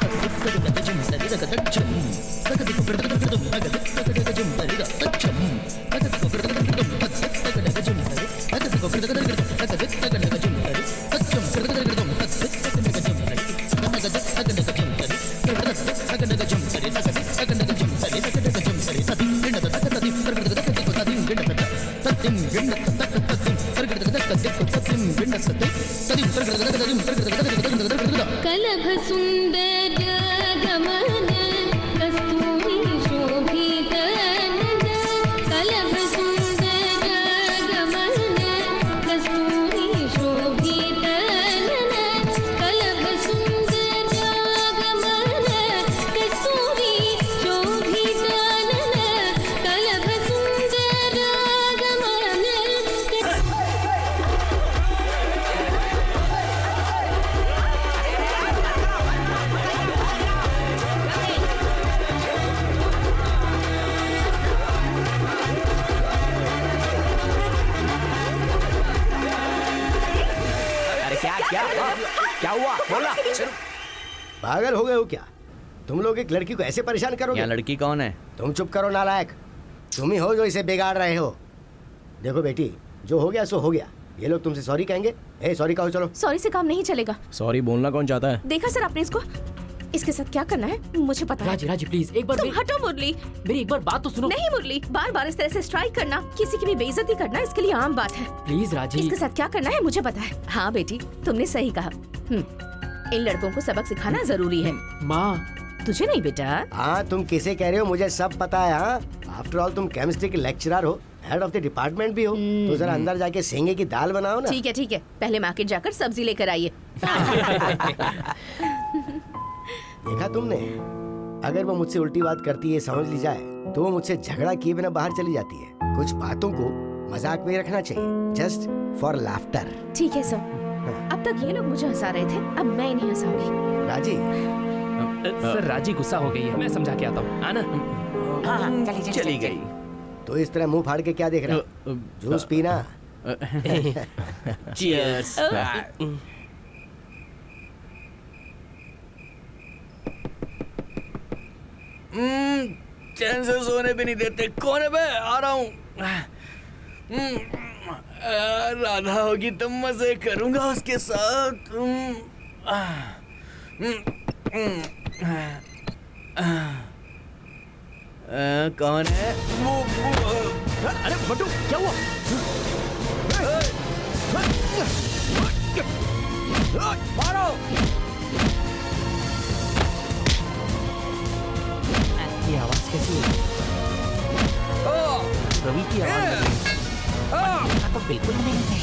कलभ सुंदर गमन कस्तूरी शोभित नयन। कलभ सुंदर गमन कस्तूरी शोभित नयन। कलभ सुंदर गमन कस्तूरी शोभित नयन। कलभ सुंदर गमन। क्या हुआ? बोला। पागल हो गए हो क्या? तुम लोग एक लड़की को ऐसे परेशान करोगे? यहाँ लड़की कौन है? तुम चुप करो नालायक, तुम ही हो जो इसे बिगाड़ रहे हो। देखो बेटी, जो हो गया सो हो गया। ये लोग तुमसे सॉरी कहेंगे। ए सॉरी कहो चलो। सॉरी से काम नहीं चलेगा। सॉरी बोलना कौन चाहता है? देखा सर आपने इसको, इसके साथ क्या करना है मुझे पता है। राजी प्लीज एक बार तुम हटो मुरली। मेरी एक बार बात तो सुनो। नहीं मुरली, बार बार इस तरह से स्ट्राइक करना, किसी की भी बेइज्जती करना इसके लिए आम बात है। प्लीज राजी। इसके साथ क्या करना है मुझे पता है। हाँ बेटी तुमने सही कहा। इन लड़कों को सबक सिखाना जरूरी है। माँ तुझे नहीं बेटा। हाँ तुम किसे कह रहे हो मुझे सब पता है। हाँ आफ्टर ऑल तुम केमिस्ट्री के लेक्चरर हो, हेड ऑफ द डिपार्टमेंट भी हो, तो जरा अंदर जाके सेंगे की दाल बनाओ ना। ठीक है, पहले मार्केट जाकर सब्जी लेकर आइए। देखा तुमने, अगर वो मुझसे उल्टी बात करती है समझ ली जाए तो वो मुझसे झगड़ा किए बिना बाहर चली जाती है। कुछ बातों को मजाक में रखना चाहिए, जस्ट फॉर लाफ्टर। ठीक है सर। अब तक ये लोग मुझे हंसा रहे थे, अब मैं इन्हें हंसाऊंगी। राजी सर राजी गुस्सा हो गई है, मैं समझा के आता हूँ। आना। हाँ, चली गई। तो इस तरह मुंह फाड़ के क्या देख रहा है? जूस पीना। Cheers. चैन से सोने भी नहीं देते। कौन है बे? आ रहा हूँ। राधा होगी तो मजे करूंगा उसके साथ। कौन है? अरे बटू क्या हुआ? मारो। ये आवाज कैसी है? रवि की आवाज तो बिल्कुल नहीं है।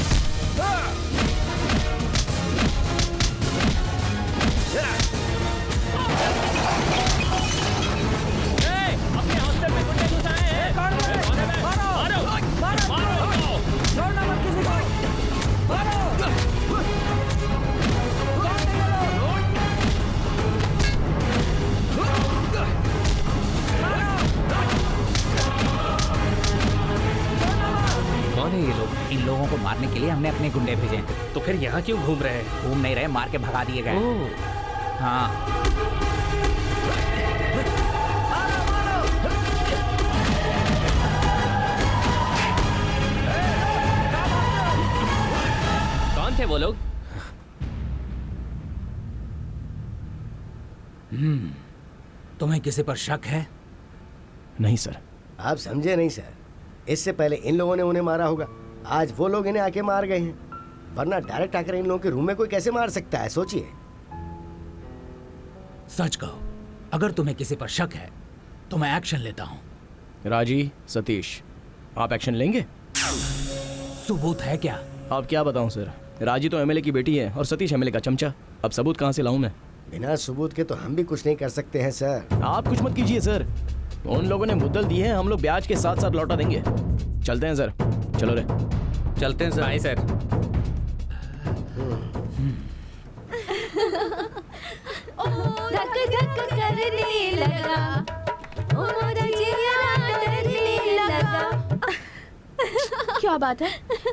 अपने हॉस्टल में गुंडे घुस आए हैं। मारो छोड़ना मत किसी को। कौन है ये लोग? इन लोगों को मारने के लिए हमने अपने गुंडे भेजे हैं। तो फिर यहाँ क्यों घूम रहे हैं? घूम नहीं रहे, मार के भगा दिए गए। ओह, हाँ कौन थे वो लोग? तुम्हें किसी पर शक है? नहीं सर। आप समझे नहीं सर, इससे पहले इन लोगों ने उन्हें मारा होगा, आज वो लोग इन्हें आके मार गए हैं, वरना डायरेक्ट आकर इन लोगों के रूम में कोई कैसे मार सकता है? सोचिए। सच कहो, अगर तुम्हें किसी पर शक है तो मैं एक्शन लेता हूँ। राजी, सतीश, आप एक्शन लेंगे? सबूत है क्या? आप क्या बताऊं सर, राजी तो एमएलए की बेटी है और सतीश एमएलए का चमचा। अब सबूत कहाँ से लाऊं मैं? बिना सबूत के तो हम भी कुछ नहीं कर सकते हैं सर। आप कुछ मत कीजिए सर, उन लोगों ने मुद्दल दी है, हम लोग ब्याज के साथ साथ लौटा देंगे। चलते हैं सर। चलो रे। चलते हैं सर। Bye sir. धक धक करने लगा, ओ मोरा जिया डरने लगा। क्या बात है,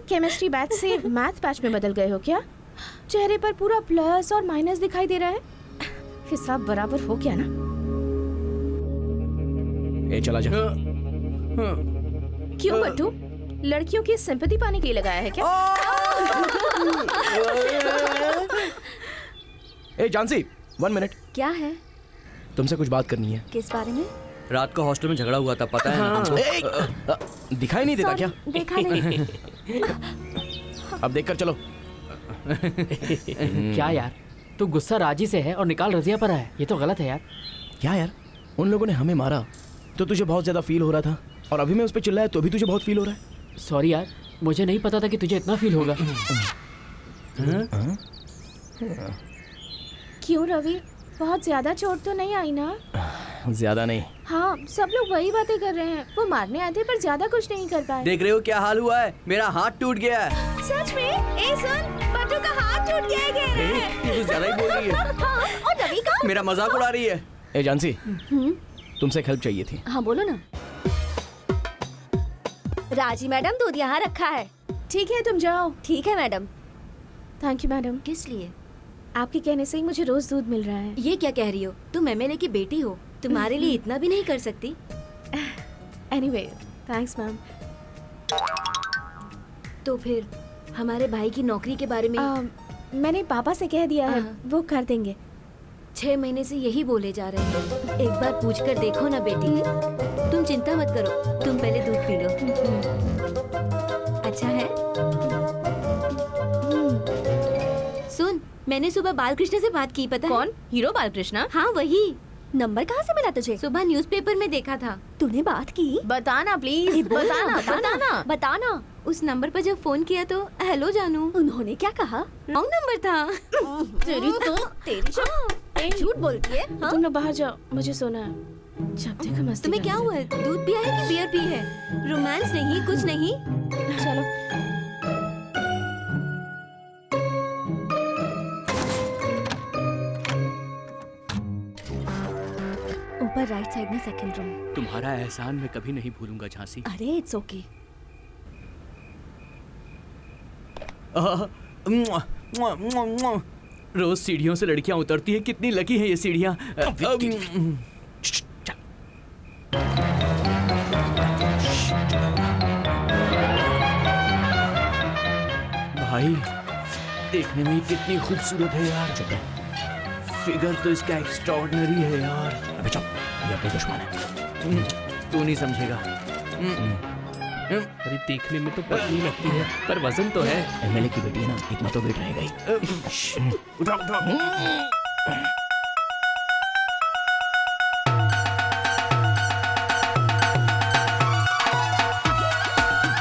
केमिस्ट्री बैच से मैथ बैच में बदल गए हो क्या? चेहरे पर पूरा प्लस और माइनस दिखाई दे रहा है। हिसाब बराबर हो क्या ना? ए चला जा। क्यों बट्टू, लड़कियों की सिंपैथी पाने के लिए लगाया है क्या? ए जानसी, 1 मिनट। क्या है? तुमसे कुछ बात करनी है। किस बारे में? रात को हॉस्टल में झगड़ा हुआ था, पता है ना? दिखाई नहीं देता क्या? देखा नहीं। अब देखकर चलो। क्या यार, तू गुस्सा राजी से है और निकाल रजिया पर है, ये तो गलत है यार। क्या यार, उन लोगों ने हमें मारा तो तुझे बहुत ज्यादा फील हो रहा था, और अभी मैं उस पर चिल्लाया तो भी तुझे बहुत फील हो रहा है। सॉरी यार, मुझे नहीं पता था कि तुझे इतना फील होगा। क्यों रवि, बहुत ज्यादा चोट तो नहीं आई ना? ज्यादा नहीं। हाँ, सब लोग वही बातें कर रहे हैं। वो मारने आए थे पर ज्यादा कुछ नहीं कर पाए। देख रहे हो क्या हाल हुआ है? मेरा हाथ टूट गया है। सच में? ए सुन, बट्टू का हाथ टूट गया है कह रहे हैं। ये तो ज्यादा ही बोल रही है। और रवि का? मेरा मजाक उड़ा रही है। ए जानसी, तुमसे एक हेल्प चाहिए थी। हाँ बोलो ना। राजी मैडम, दूध यहाँ रखा है। ठीक है तुम जाओ। ठीक है मैडम। Thank you madam. किस लिए? आपके कहने से ही मुझे रोज दूध मिल रहा है। ये क्या कह रही हो? तुम एमएलए की बेटी हो, तुम्हारे लिए इतना भी नहीं कर सकती? Anyway, thanks ma'am. तो फिर हमारे भाई की नौकरी के बारे में? मैंने पापा से कह दिया है, वो कर देंगे। 6 महीने से यही बोले जा रहे हैं। एक बार पूछ कर देखो ना बेटी। तुम चिंता मत करो, तुम पहले दूध पी लो। अच्छा है? सुन, मैंने सुबह बालकृष्ण से बात की, पता है? कौन? हीरो बालकृष्ण? हाँ वही। नंबर कहाँ से मिला तुझे? सुबह न्यूज़पेपर में देखा था। तूने बात की? बताना प्लीज, बताना। बताना। उस नंबर पर जब फोन किया तो हेलो जानू। उन्होंने क्या कहा? रॉन्ग नंबर था। तेरी झूठ बोलती है। हाँ? तुम लोग बाहर जाओ, मुझे सोना है। जब देखो मस्ती। तुम्हें क्या हुआ? दूध पिया है कि बियर पी है? रोमांस नहीं, कुछ नहीं। चलो। ऊपर राइट साइड में सेकंड रूम। तुम्हारा एहसान मैं कभी नहीं भूलूंगा झांसी। अरे इट्स ओके। रोज सीढ़ियों से लड़कियां उतरती है, कितनी लकी है ये सीढ़ियां। भाई देखने में कितनी खूबसूरत है यार। फिगर तो इसका एक्स्ट्राऑर्डिनरी है यार। अबे चुप, ये अपनी दुश्मन है। तू नहीं समझेगा। अरे देखने में तो पतली लगती है, पर वजन तो है। एमएलए की बेटी है ना, इतना तो वेट रहेगा ही। उठाओ उठाओ।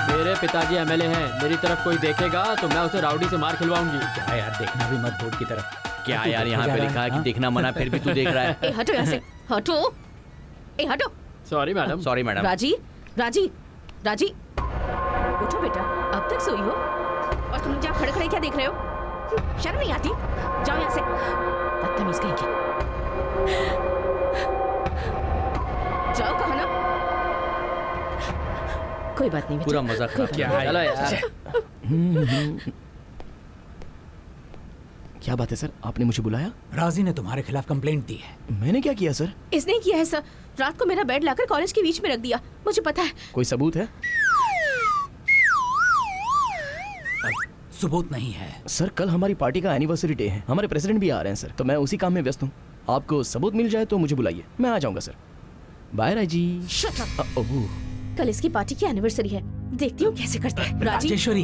मेरे पिताजी एमएलए हैं, मेरी तरफ कोई देखेगा तो मैं उसे राउडी से मार खिलवाऊंगी। क्या यार, देखना भी मत बोर्ड की तरफ। क्या यार, यहाँ पे लिखा है कि देखना मना, फिर भी तू देख रहा है। हटो यहाँ से, हटो। हटो। Sorry madam. Sorry madam. राजी, उठो बेटा, अब तक सोई हो और तुम लोग खड़े खड़े क्या देख रहे हो? शर्म नहीं आती? जाओ यहाँ से, बदतमीज कहीं के। जाओ, कहा ना। कोई बात नहीं, पूरा मजाक खराब क्या है? चलो यार। क्या बात है सर, आपने मुझे बुलाया? राजी ने तुम्हारे खिलाफ कंप्लेंट दी है। मैंने क्या किया सर? इसने किया है सर। रात को मेरा बेड लाकर कॉलेज के बीच में रख दिया, मुझे पता है। कोई सबूत है? सबूत नहीं है सर। कल हमारी पार्टी का एनिवर्सरी डे है, हमारे प्रेसिडेंट भी आ रहे हैं सर, तो मैं उसी काम में व्यस्त हूँ। आपको सबूत मिल जाए तो मुझे बुलाइए, मैं आ जाऊंगा सर। बाय राजी। कल इसकी पार्टी की एनिवर्सरी है, देखती हूँ कैसे करता है। राजेश्वरी,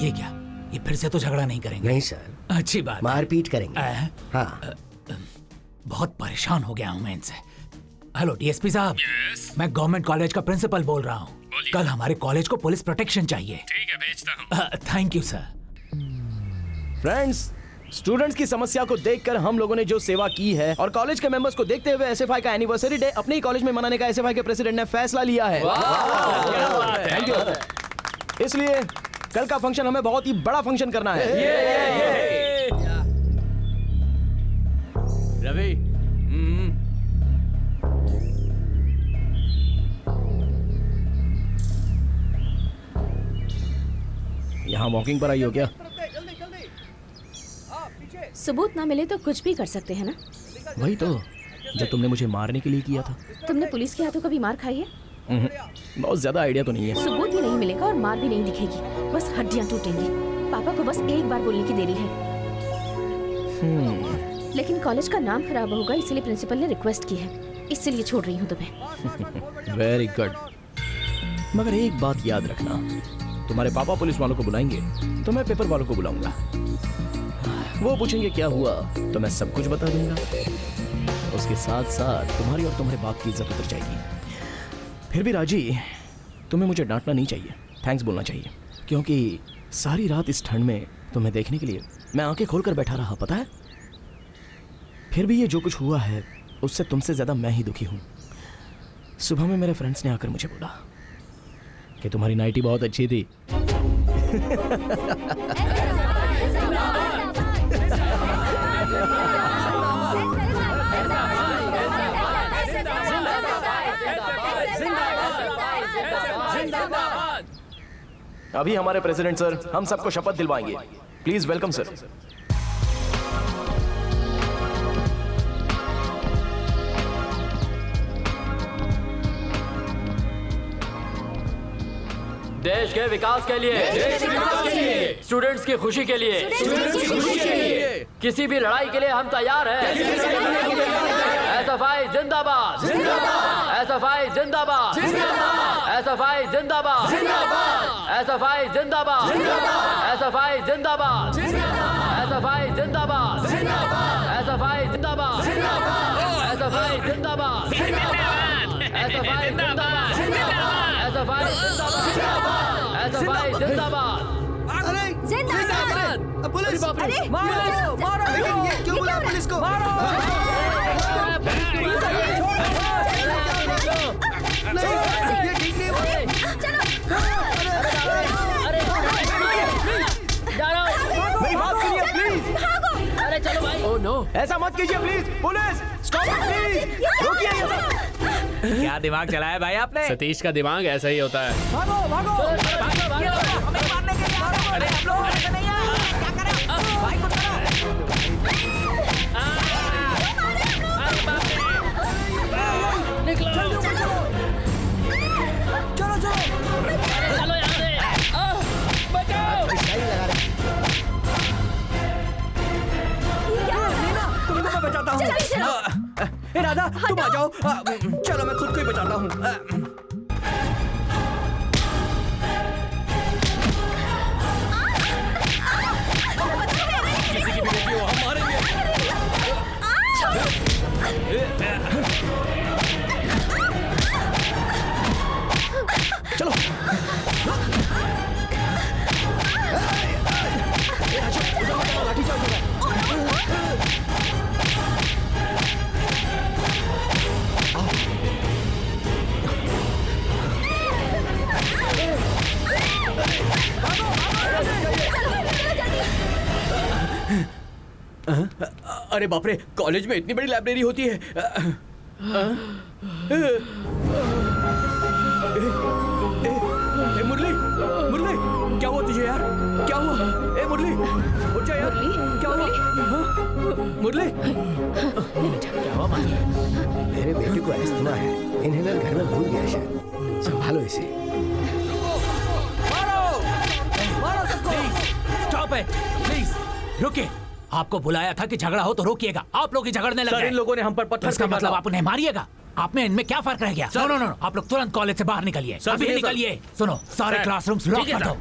ये क्या, ये फिर से तो झगड़ा नहीं करेंगे? नहीं सर, अच्छी बात। मारपीट करेंगे। हाँ। बहुत परेशान हो गया हूँ मैं इनसे। हेलो डीएसपी साहब। मैं गवर्नमेंट कॉलेज का प्रिंसिपल बोल रहा हूँ। कल हमारे कॉलेज को पुलिस प्रोटेक्शन चाहिए। ठीक है, भेजता हूँ। Thank you sir. Friends, students की समस्या को देखकर हम लोगों ने जो सेवा की है और कॉलेज के मेंबर्स को देखते हुए एसएफआई का एनिवर्सरी डे अपने ही कॉलेज में मनाने का एसएफआई के प्रेसिडेंट ने फैसला लिया है। Thank you. इसलिए कल का फंक्शन हमें बहुत ही बड़ा फंक्शन करना है। रवि, यहाँ वॉकिंग पर आई हो क्या? सबूत ना मिले तो कुछ भी कर सकते हैं ना? वही तो, जो तुमने मुझे मारने के लिए किया था। तुमने पुलिस के हाथों कभी मार खाई है? बहुत ज्यादा आइडिया तो नहीं है। सबूत भी नहीं मिलेगा और मार भी नहीं दिखेगी, बस हड्डियां टूटेंगी। पापा को बस एक बार बोलने की देरी है। लेकिन कॉलेज का नाम खराब होगा, इसलिए प्रिंसिपल ने रिक्वेस्ट की है, इसलिए छोड़ रही हूँ तुम्हें। Very good. मगर एक बात याद रखना, तुम्हारे पापा पुलिस वालों को बुलाएंगे तो मैं पेपर वालों को बुलाऊंगा। वो पूछेंगे क्या हुआ तो मैं सब कुछ बता दूंगा। उसके साथ साथ तुम्हारी और तुम्हारे बाप की इज्जत उतर जाएगी। फिर भी राजी, तुम्हें मुझे डांटना नहीं चाहिए, थैंक्स बोलना चाहिए, क्योंकि सारी रात इस ठंड में तुम्हें देखने के लिए मैं आंखें खोलकर बैठा रहा, पता है? फिर भी ये जो कुछ हुआ है उससे तुमसे ज्यादा मैं ही दुखी हूँ। सुबह में मेरे फ्रेंड्स ने आकर मुझे बोला कि तुम्हारी नाइटी बहुत अच्छी थी। अभी हमारे प्रेसिडेंट सर हम सबको शपथ दिलवाएंगे। Please welcome sir. देश के विकास के लिए, स्टूडेंट्स की खुशी के लिए, किसी भी लड़ाई के लिए हम तैयार हैं। एसएफआई जिंदाबाद, एसएफआई जिंदाबाद, एसएफआई जिंदाबाद, एसएफआई जिंदाबाद, एसएफआई जिंदाबाद, एसएफआई जिंदाबाद, एसएफआई जिंदाबाद, एसएफआई जिंदाबाद, एसएफआई जिंदाबाद, एसएफआई जिंदाबाद, एसएफआई जिंदाबाद। जिंदाबाद। पुलिस, मारो मारो, ये क्यों बुला पुलिस को? ये ठीक नहीं हुआ। मेरी बात सुनिए प्लीज। अरे चलो भाई। ओह नो, ऐसा मत कीजिए प्लीज। पुलिस स्टॉप प्लीज, रोकिए ये सब। क्या दिमाग चलाया भाई आपने? सतीश का दिमाग ऐसा ही होता है। भागो भागो, हमें मारने के लिए अरे हम लोग ऐसे नहीं है। क्या करें? भाई को चलो। निकलो, चलो चलो चलो। चलो यहाँ से, बचाओ। तुमको मैं बचाता हूँ। ए राधा, तुम आ जाओ। चलो मैं खुद को ही बचाता हूँ। किसी की भी बेटी हो, हम मारेंगे। चलो। लाठी चार्ज होगा। अरे बाप रे, कॉलेज में इतनी बड़ी लाइब्रेरी होती है। मुरली, मुरली, क्या हुआ तुझे यार? क्या हुआ? ए मुरली, उठ जा यार। क्या हुआ? मुरली, क्या हुआ? मेरे बेटे को अस्थमा है, इन्हेलर घर में भूल गया शायद। संभालो इसे। मारो, मारो सबको। स्टॉप इट प्लीज, रुकिए। आपको बुलाया था कि झगड़ा हो तो रोकिएगा, आप लोग ही झगड़ने लगे। सर, इन लोगों ने हम पर पत्थर इसका फेंका मतलब था। आप उन्हें मारिएगा? आप में इनमें क्या फर्क रह गया? नो नो नो, आप लोग तुरंत कॉलेज से बाहर निकलिए। सर, अभी सुनिए, सर। निकलिए। सुनो, सारे सर, क्लासरूम्स लॉक ठीक है, कर दो।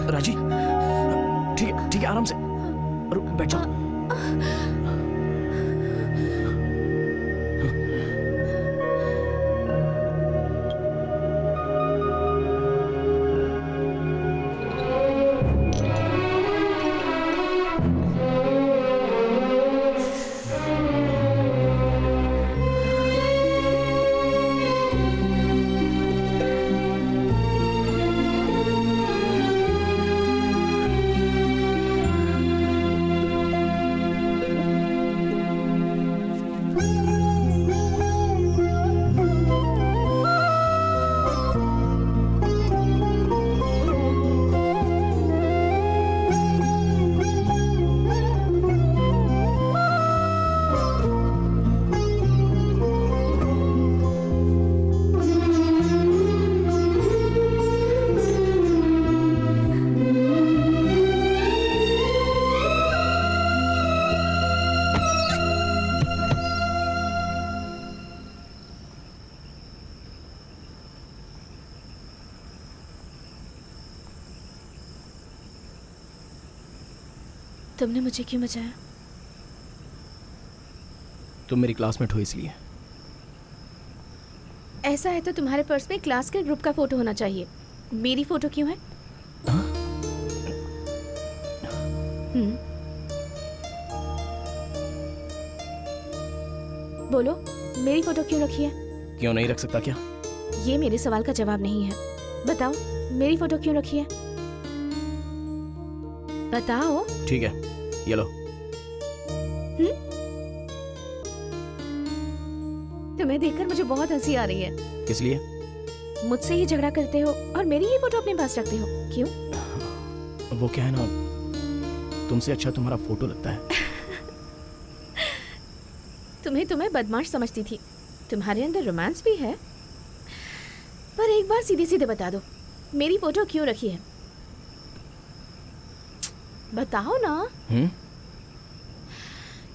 राजी, ठीक है, आराम से बैठ जाओ। तुमने मुझे क्यों बचाया? तुम मेरी क्लासमेट हो इसलिए। ऐसा है तो तुम्हारे पर्स में क्लास के ग्रुप का फोटो होना चाहिए। मेरी फोटो क्यों है? बोलो, मेरी फोटो क्यों रखी है? क्यों नहीं रख सकता क्या? ये मेरे सवाल का जवाब नहीं है। बताओ, मेरी फोटो क्यों रखी है? बताओ। ठीक है, ये लो। तुम्हें देखकर मुझे बहुत हंसी आ रही है। किस लिए? मुझसे ही झगड़ा करते हो और मेरी ही फोटो अपने पास रखते हो, क्यों? वो क्या है ना, तुमसे अच्छा तुम्हारा फोटो लगता है। तुम्हें बदमाश समझती थी, तुम्हारे अंदर रोमांस भी है। पर एक बार सीधे सीधे बता दो, मेरी फोटो क्यों रखी है? बताओ ना।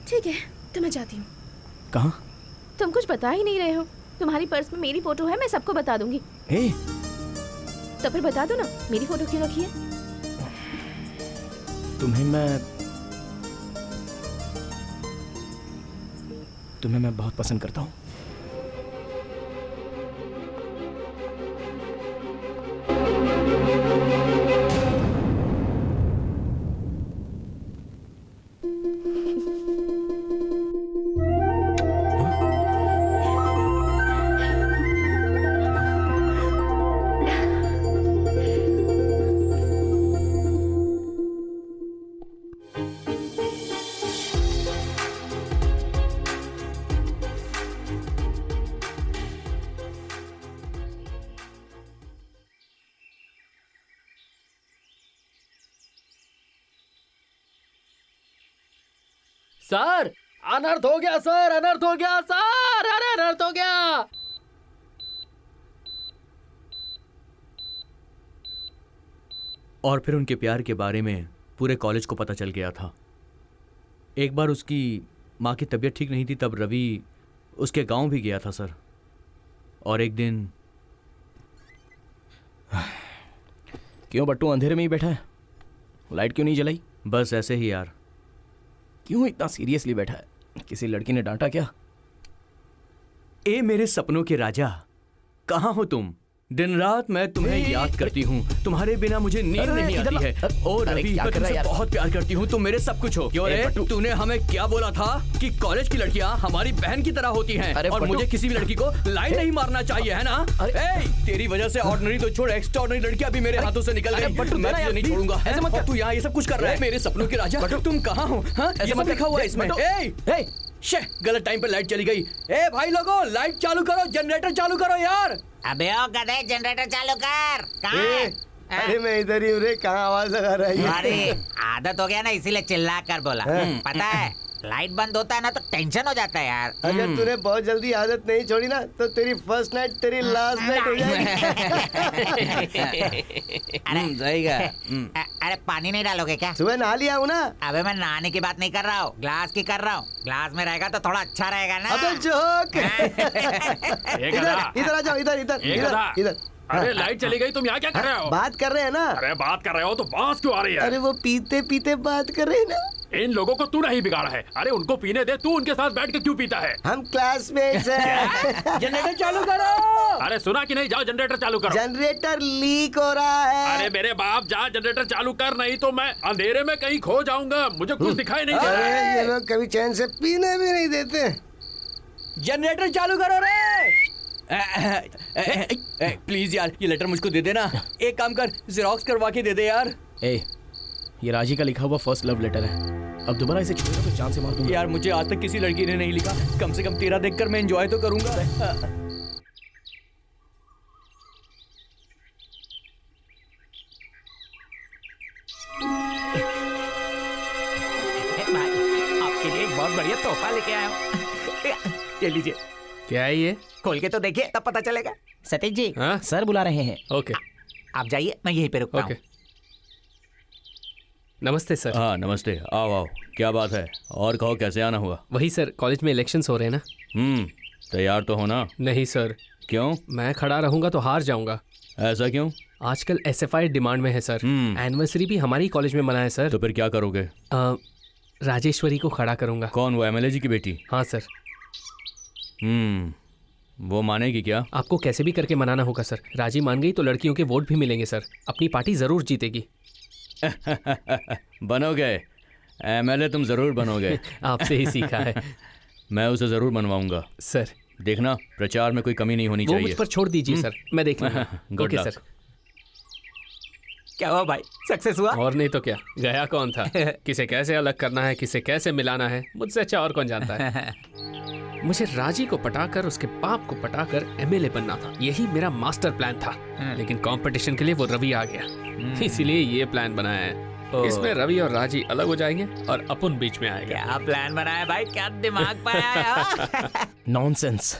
ठीक है, तो मैं जाती हूँ। कहाँ? तुम कुछ बता ही नहीं रहे हो। तुम्हारी पर्स में मेरी फोटो है, मैं सबको बता दूंगी। तो फिर बता दो ना, मेरी फोटो क्यों रखी है? तुम्हें मैं बहुत पसंद करता हूँ। सर, अनर्थ हो गया सर, अनर्थ हो गया सर, अरे अनर्थ हो गया। और फिर उनके प्यार के बारे में पूरे कॉलेज को पता चल गया था। एक बार उसकी माँ की तबीयत ठीक नहीं थी, तब रवि उसके गांव भी गया था सर। और एक दिन क्यों बट्टू अंधेरे में ही बैठा है? लाइट क्यों नहीं जलाई? बस ऐसे ही यार। क्यों इतना सीरियसली बैठा है? किसी लड़की ने डांटा क्या? ए मेरे सपनों के राजा, कहाँ हो तुम? दिन रात मैं तुम्हें याद करती हूँ, तुम्हारे बिना मुझे नींद नहीं आती है। और रवि, मैं तुमसे बहुत प्यार करती हूँ, तुम मेरे सब कुछ हो। क्यों रे? तूने हमें क्या बोला था कि कॉलेज की लड़कियाँ हमारी बहन की तरह होती हैं और मुझे किसी भी लड़की को लाइन नहीं मारना चाहिए, है ना? तेरी वजह से ऑर्डिनरी तो छोड़, एक्स्ट्राऑर्डिनरी लड़कियाँ भी मेरे हाथों से निकल गई। मैं तुझे नहीं छोड़ूंगा। ऐसे मत कर, तू यहाँ ये सब कुछ कर रहा है। मेरे सपनों के राजा, तुम कहाँ हो? ऐसे मत लिखा हुआ है इसमें। गलत टाइम पे लाइट चली गई। ए भाई लोगों, लाइट चालू करो, जनरेटर चालू करो यार। अबे ओ गधे, जनरेटर चालू कर। कहाँ है? अरे मैं इधर ही हूँ रे, कहाँ आवाज लगा रहा है? अरे आदत हो गया ना, इसीलिए चिल्ला कर बोला। पता है, लाइट बंद होता है ना तो टेंशन हो जाता है यार। अगर तूने बहुत जल्दी आदत नहीं छोड़ी ना तो तेरी फर्स्ट नाइट तेरी लास्ट नाइट हो जाएगी। अरे पानी नहीं डालोगे क्या? सुबह नहा लिया हूँ ना। अबे मैं नहाने की बात नहीं कर रहा हूँ, ग्लास की कर रहा हूँ। ग्लास में रहेगा तो थोड़ा अच्छा रहेगा ना। अबे जोक। इधर आ जाओ, इधर। अरे लाइट चली गई, तुम यहाँ क्या कर रहे हो? बात कर रहे हैं ना। अरे बात कर रहे हो तो बांस क्यों आ रही है? अरे वो पीते पीते बात कर रहे हैं ना। इन लोगों को तू नहीं बिगाड़ा है। अरे उनको पीने दे, तू उनके साथ बैठ के क्यों पीता है? हम क्लासमेट्स हैं। जनरेटर चालू करो। अरे सुना कि नहीं? जाओ जनरेटर चालू करो। जनरेटर लीक हो रहा है। अरे मेरे बाप, जा जनरेटर चालू कर, नहीं तो मैं अंधेरे में कहीं खो जाऊंगा, मुझे कुछ दिखाई नहीं दे रहा है। ये लोग कभी चैन से पीने भी नहीं देते। जनरेटर चालू करो रे। प्लीज यार, ये लेटर मुझको दे देना। एक काम कर, जेरोक्स करवा के दे दे यार। ये राजी का लिखा हुआ फर्स्ट लव लेटर है। अब दोबारा इसे छूएगा तो जान से मार दूंगा। यार मुझे आज तक किसी लड़की ने नहीं लिखा, कम से कम तेरा देखकर मैं एंजॉय तो करूंगा। आपके लिए एक बहुत बढ़िया तोहफा लेके आया हूँ। ये लीजिए। क्या है ये? खोल के तो देखिए, तब पता चलेगा। सतीश जी, हाँ? सर बुला रहे हैं। ओके, आप जाइए, मैं यहीं पे रुकता हूँ। नमस्ते सर। हाँ नमस्ते, आओ आओ। क्या बात है? और कहो, कैसे आना हुआ? वही सर, कॉलेज में इलेक्शंस हो रहे हैं ना। तैयार तो हो ना? नहीं सर। क्यों? मैं खड़ा रहूंगा तो हार जाऊंगा। ऐसा क्यों? आजकल SFI डिमांड में है सर। एनिवर्सरी भी हमारी कॉलेज में मनाए सर। तो फिर क्या करोगे? राजेश्वरी को खड़ा करूंगा। कौन, वो MLA जी की बेटी? हाँ सर। वो मानेगी क्या? आपको कैसे भी करके मनाना होगा सर। राजी मान गई तो लड़कियों के वोट भी मिलेंगे सर। अपनी पार्टी जरूर जीतेगी। बनोगे MLA, तुम जरूर बनोगे। आपसे ही सीखा है। मैं उसे जरूर बनवाऊंगा सर। देखना, प्रचार में कोई कमी नहीं होनी वो चाहिए। मुझ पर छोड़ दीजिए सर, मैं देख लूंगा। Good okay luck. सर। क्या हुआ भाई, सक्सेस हुआ? और नहीं तो क्या, गया कौन था। किसे कैसे अलग करना है, किसे कैसे मिलाना है, मुझसे अच्छा और कौन जानता है। मुझे राजी को पटाकर उसके बाप को पटाकर एमएलए बनना था। यही मेरा मास्टर प्लान था। लेकिन कंपटीशन के लिए वो रवि आ गया, इसीलिए ये प्लान बनाया है। इसमें रवि और राजी अलग हो जाएंगे और अपन बीच में आएगा। क्या प्लान बनाया भाई, क्या दिमाग पाया है? नॉनसेंस।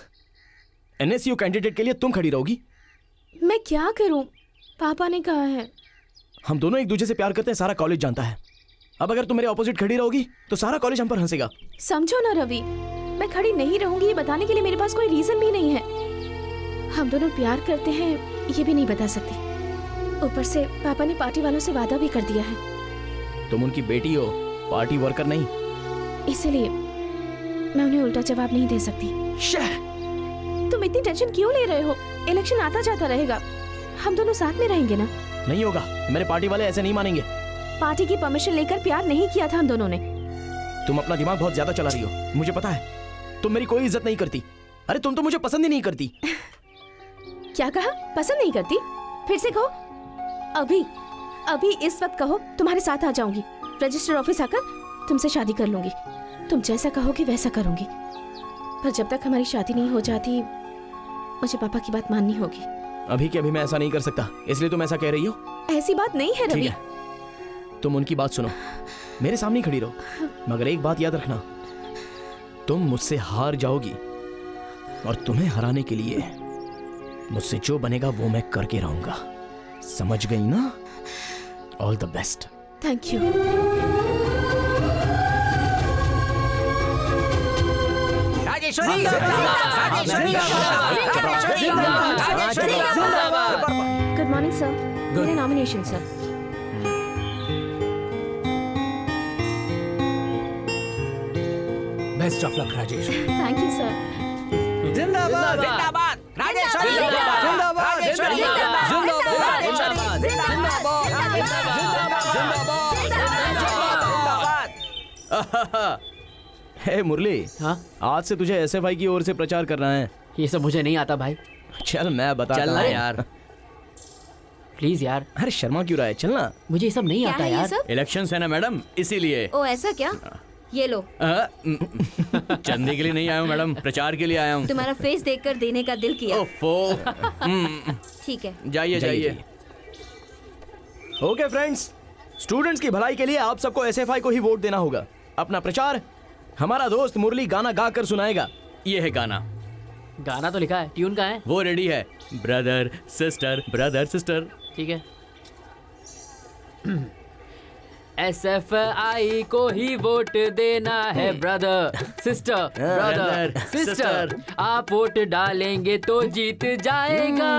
एनएसयू कैंडिडेट के लिए तुम खड़ी रहोगी? मैं क्या करूं? पापा ने कहा है। हम दोनों एक दूसरे से प्यार करते हैं, सारा कॉलेज जानता है। अब अगर तुम मेरे ऑपोजिट खड़ी रहोगी तो सारा कॉलेज हम पर हंसेगा। समझो ना रवि, मैं खड़ी नहीं रहूंगी ये बताने के लिए मेरे पास कोई रीजन भी नहीं है। हम दोनों प्यार करते हैं ये भी नहीं बता सकती। ऊपर से पापा ने पार्टी वालों से वादा भी कर दिया है। तुम उनकी बेटी हो, पार्टी वर्कर नहीं। इसलिए मैं उन्हें उल्टा जवाब नहीं दे सकती। तुम इतनी टेंशन क्यों ले रहे हो? इलेक्शन आता जाता रहेगा, हम दोनों साथ में रहेंगे ना। नहीं होगा, मेरे पार्टी वाले ऐसे नहीं मानेंगे। पार्टी की परमिशन लेकर प्यार नहीं किया था हम दोनों ने। तुम अपना दिमाग बहुत ज्यादा चला रही हो, मुझे पता है। तुम मेरी कोई इज्जत नहीं करती। अरे तुम तो मुझे पसंद ही नहीं करती। क्या कहा? पसंद नहीं करती? फिर से कहो। अभी इस वक्त कहो, तुम्हारे साथ आ जाऊंगी। रजिस्टर ऑफिस आकर तुमसे शादी कर लूंगी। तुम जैसा कहोगी वैसा करूंगी। पर जब तक हमारी शादी नहीं हो जाती मुझे पापा की बात माननी होगी। अभी के अभी मैं ऐसा नहीं कर सकता, इसलिए तुम ऐसा कह रही हो। ऐसी बात नहीं है रवि। तुम उनकी बात सुनो, मेरे सामने ही खड़ी रहो, मगर एक बात याद रखना, तुम मुझसे हार जाओगी और तुम्हें हराने के लिए मुझसे जो बनेगा वो मैं करके रहूंगा। समझ गई ना? All the best. Thank you. Good morning sir, मेरा nomination sir. Best of luck Rajesh. Thank you sir. जिंदाबाद जिंदाबाद राजेश्वरी, जिंदाबाद राजेश्वरी, जिंदाबाद जिंदाबाद। हे मुरली, हाँ आज से तुझे एसएफआई की ओर से प्रचार करना है। ये सब मुझे नहीं आता भाई। चल मैं बता। चलना यार, प्लीज यार। अरे शर्मा क्यों रहा है, चलना। मुझे ये सब नहीं क्या आता है ये यार। सब? इलेक्शंस है ना मैडम, इसीलिए। ओ ऐसा क्या? ये लो। चंदी के लिए नहीं आया हूँ मैडम, प्रचार के लिए आया हूँ। तुम्हारा फेस देखकर देने का दिल किया। ओफो। ठीक है, जाइए जाइए। ओके फ्रेंड्स, स्टूडेंट्स की भलाई के लिए आप सबको एसएफआई को ही वोट देना होगा। अपना प्रचार हमारा दोस्त मुरली गाना गा कर सुनाएगा। ये है गाना। गाना तो लिखा है, ट्यून कहाँ है? वो रेडी है। Brother sister, brother sister. ठीक है। SFI को ही वोट देना है ब्रदर सिस्टर, ब्रदर सिस्टर। आप वोट डालेंगे तो जीत जाएगा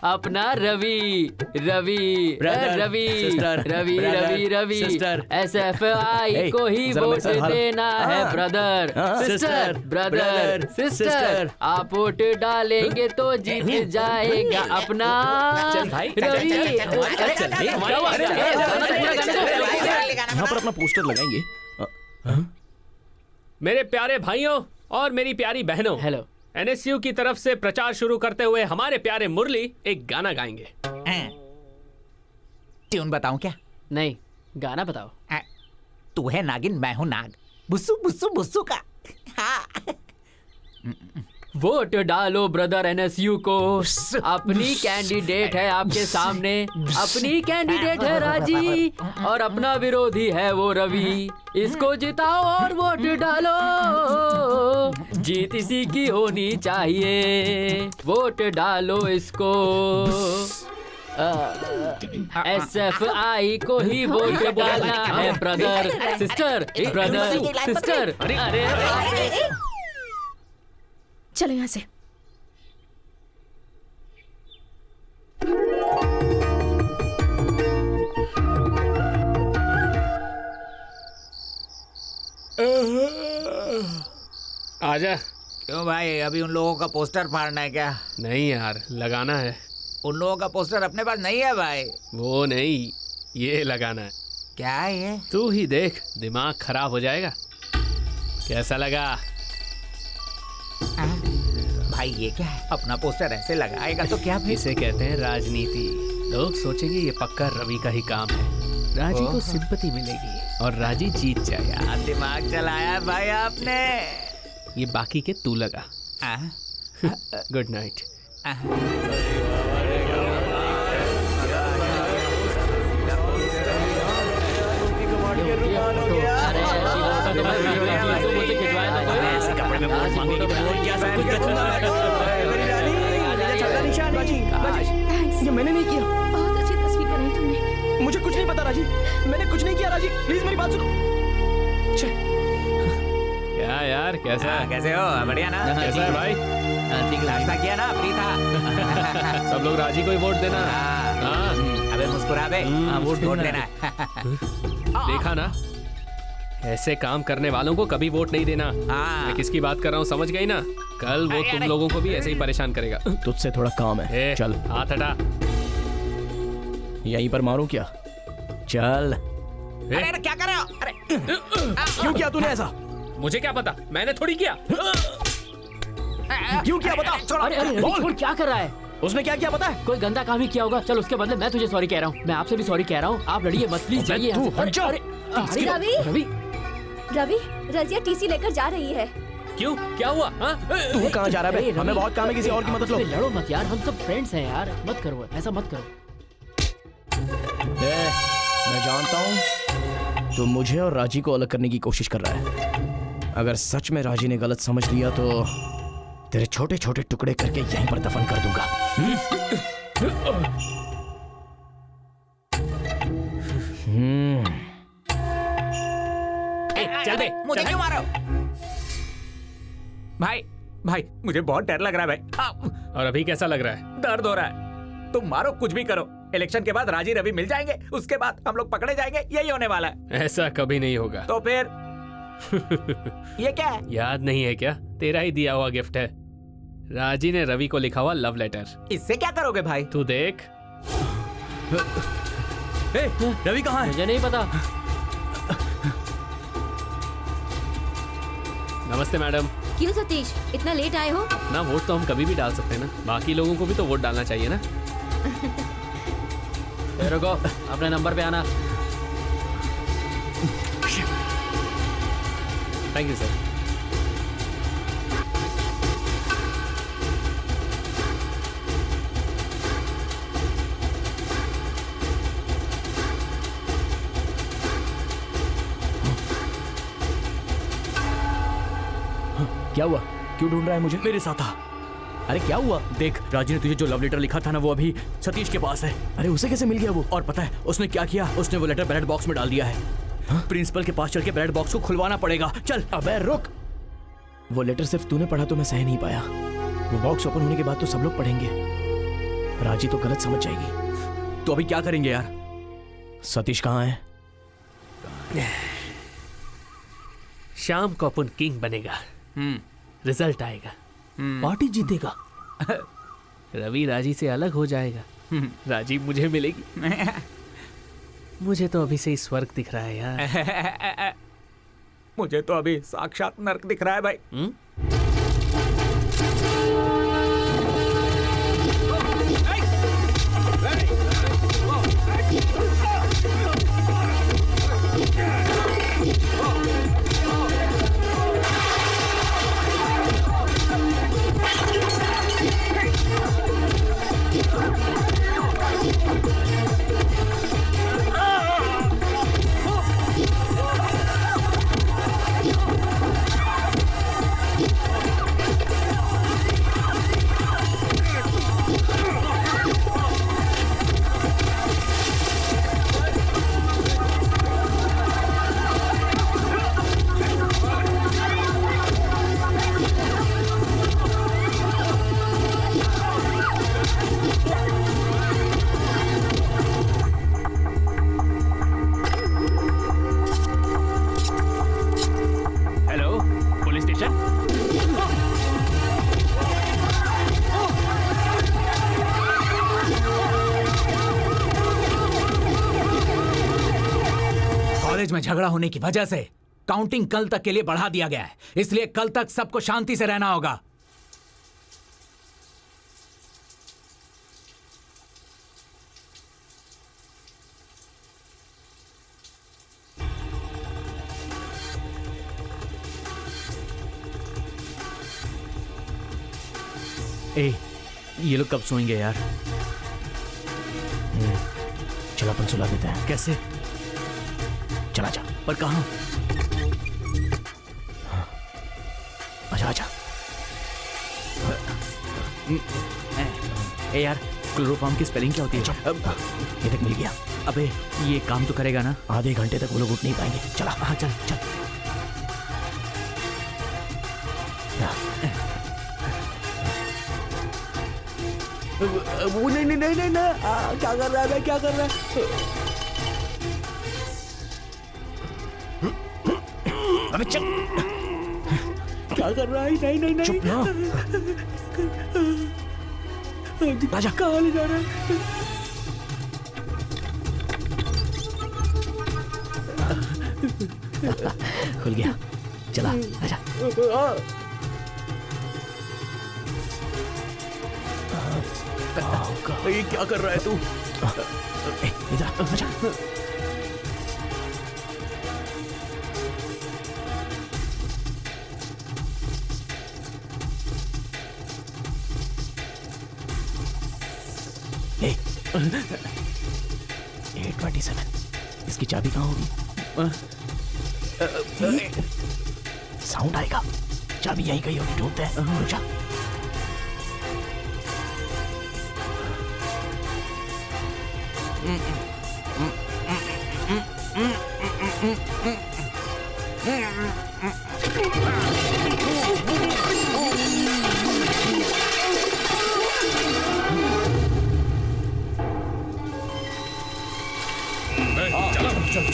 अपना Ravi, Ravi Brother, Ravi sister, Ravi brother, Ravi Ravi. sister. SFI Hey, को ही जरा मेरे वोट साथ हाथ। देना है हाँ। Brother sister, sister, brother brother, sister. sister. आप वोट डालेंगे तो जीत जाएगा अपना चल भाई, चल, रवि। चल, चल, चल, चल, चल, चल, क्या हुआ? यहाँ पर अपना पोस्टर लगाएंगे। मेरे प्यारे भाइयों और मेरी प्यारी बहनों, हेलो। एनएसयू की तरफ से प्रचार शुरू करते हुए हमारे प्यारे मुरली एक गाना गाएंगे। ट्यून बताऊं क्या? नहीं, गाना बताओ। तू है नागिन, मैं हूं नाग, बुस्सू बुस्सू बुस्सू का। हाँ। वोट डालो ब्रदर एनएसयू को, अपनी कैंडिडेट है आपके सामने, अपनी कैंडिडेट है राजी और अपना विरोधी है वो रवि। इसको जिताओ और वोट डालो, जीत इसी की होनी चाहिए। वोट डालो इसको, SFI को ही वोट डालना है ब्रदर सिस्टर, ब्रदर सिस्टर। अरे चलो यहाँ से। आजा। क्यों भाई, अभी उन लोगों का पोस्टर फाड़ना है क्या? नहीं यार, लगाना है। उन लोगों का पोस्टर अपने पास नहीं है भाई। वो नहीं, ये लगाना है। क्या है ये? तू ही देख, दिमाग खराब हो जाएगा। कैसा लगा? भाई ये क्या है? अपना पोस्टर ऐसे लगाएगा तो क्या भाई? इसे कहते हैं राजनीति। लोग सोचेंगे ये पक्का रवि का ही काम है। राजी को सिंपैथी मिलेगी और राजी जीत जाएगा। दिमाग चलाया भाई आपने। ये बाकी के तू लगा। Good night. ऐसे कपड़े में वोट मांगेगी तो वोट क्या सब कुछ दे दूंगा मैं तो। मेरी रानी, मुझे चलता निशान। राजी, थैंक्स। ये मैंने नहीं किया। बहुत अच्छी तस्वीर बनाई तुमने। मुझे कुछ नहीं पता राजी, मैंने कुछ नहीं किया राजी, प्लीज मेरी बात सुनो। क्या यार, कैसा है? कैसे हो? बढ़िया ना? कैसा है भाई? ठीक, नाश्ता किया ना? फ्री था। सब लोग राजी को ही वोट देना। हाँ। अबे मुस्कुरा बे, वोट लेना है। देखा ना, ऐसे काम करने वालों को कभी वोट नहीं देना। मैं किसकी बात कर रहा हूँ, समझ गई ना? कल वो तुम लोगों को भी ऐसे ही परेशान करेगा। तुझसे थोड़ा काम है, चल। हाथ हटा। यहीं पर मारूं क्या? चल। अरे क्या कर रहे हो? अरे क्यों किया तूने ऐसा? मुझे क्या पता, मैंने थोड़ी किया। क्यों किया बता? अरे अरे छोड़, क्या कर रहा है? उसने क्या किया पता है? कोई गंदा काम ही किया होगा। चल उसके बदले मैं तुझे सॉरी कह रहा हूँ। मैं आपसे भी सॉरी कह रहा हूँ। आप लड़िए मत प्लीज, जाइए। तू हट जा। रवि, रवि, रवि, रजिया टीसी लेकर जा रही है। क्यों, क्या हुआ? तू कहाँ जा रहा है? हमें बहुत काम है, किसी और की मदद लो। लड़ो मत यार, हम सब फ्रेंड्स हैं यार। मत करो ऐसा, मत करो। मैं जानता हूँ तू मुझे और राजी को अलग करने की कोशिश कर रहा है। अगर सच में राजी ने गलत समझ लिया तो तेरे छोटे छोटे टुकड़े करके यहीं पर दफन कर दूंगा। चल दे। मुझे क्यों मारो? भाई भाई, मुझे बहुत डर लग रहा है भाई। और अभी कैसा लग रहा है? दर्द हो रहा है। तुम मारो, कुछ भी करो, इलेक्शन के बाद राजी रवि मिल जाएंगे, उसके बाद हम लोग पकड़े जाएंगे, यही होने वाला है। ऐसा कभी नहीं होगा। तो फिर ये क्या है? याद नहीं है क्या? तेरा ही दिया हुआ गिफ्ट है। राजी ने रवि को लिखा हुआ लव लेटर। इससे क्या करोगे भाई? तू देख। रवि कहाँ है? मुझे नहीं पता। नमस्ते मैडम। क्यों सतीश, इतना लेट आए हो? अपना वोट तो हम कभी भी डाल सकते हैं ना, बाकी लोगों को भी तो वोट डालना चाहिए ना। रुको, अपने नंबर पे आना। Thank you sir. क्या हुआ? क्यों ढूंढ रहा है मुझे? मेरे साथ आ। अरे क्या हुआ? देख, राजी ने तुझे जो लव लेटर लिखा था ना, वो अभी सतीश के पास है। अरे उसे कैसे मिल गया वो? और पता है उसने क्या किया? उसने वो लेटर बैलेट बॉक्स में डाल दिया है। प्रिंसिपल के पास चल के बैलेट बॉक्स को खुलवाना पड़ेगा। चल। अबे रुक, वो लेटर सिर्फ तूने पढ़ा तो मैं सह नहीं पाया। वो बॉक्स ओपन होने के बाद तो सब लोग पढ़ेंगे, राजी तो गलत समझ जाएगी। तो अभी क्या करेंगे यार? सतीश कहाँ है? शाम को अपन किंग बनेगा। रिजल्ट आएगा, पार्टी जीतेगा। रवि राजी से अलग हो जाएगा, राजी मुझे मिलेगी। मुझे तो अभी से ही स्वर्ग दिख रहा है यार। मुझे तो अभी साक्षात नर्क दिख रहा है भाई। कॉलेज में झगड़ा होने की वजह से काउंटिंग कल तक के लिए बढ़ा दिया गया है, इसलिए कल तक सबको शांति से रहना होगा। ए, ये लोग कब सोएंगे यार? चल अपन सुला देते हैं। कैसे? चला जा। पर कहाँ? आजा आजा। ए यार, क्लोरोफॉर्म की स्पेलिंग क्या होती है? ये तक मिल गया। अबे ये काम तो करेगा ना? आधे घंटे तक वो लोग उठ नहीं पाएंगे। चला। हाँ चल चल। वो नहीं नहीं नहीं नहीं ना, क्या कर रहा है? क्या कर रहा है? अबे चल। क्या कर रहा है? नहीं नहीं नहीं। चुप ना। राजा कहाँ ले जा रहा है? खुल गया। चला आजा। ये क्या कर रहा है तू? इधर आजा। ले 827। इसकी चाबी कहाँ होगी? साउंड आएगा। चाबी यहीं कहीं होगी, ढूंढते हैं। रुक जा। चलो चलो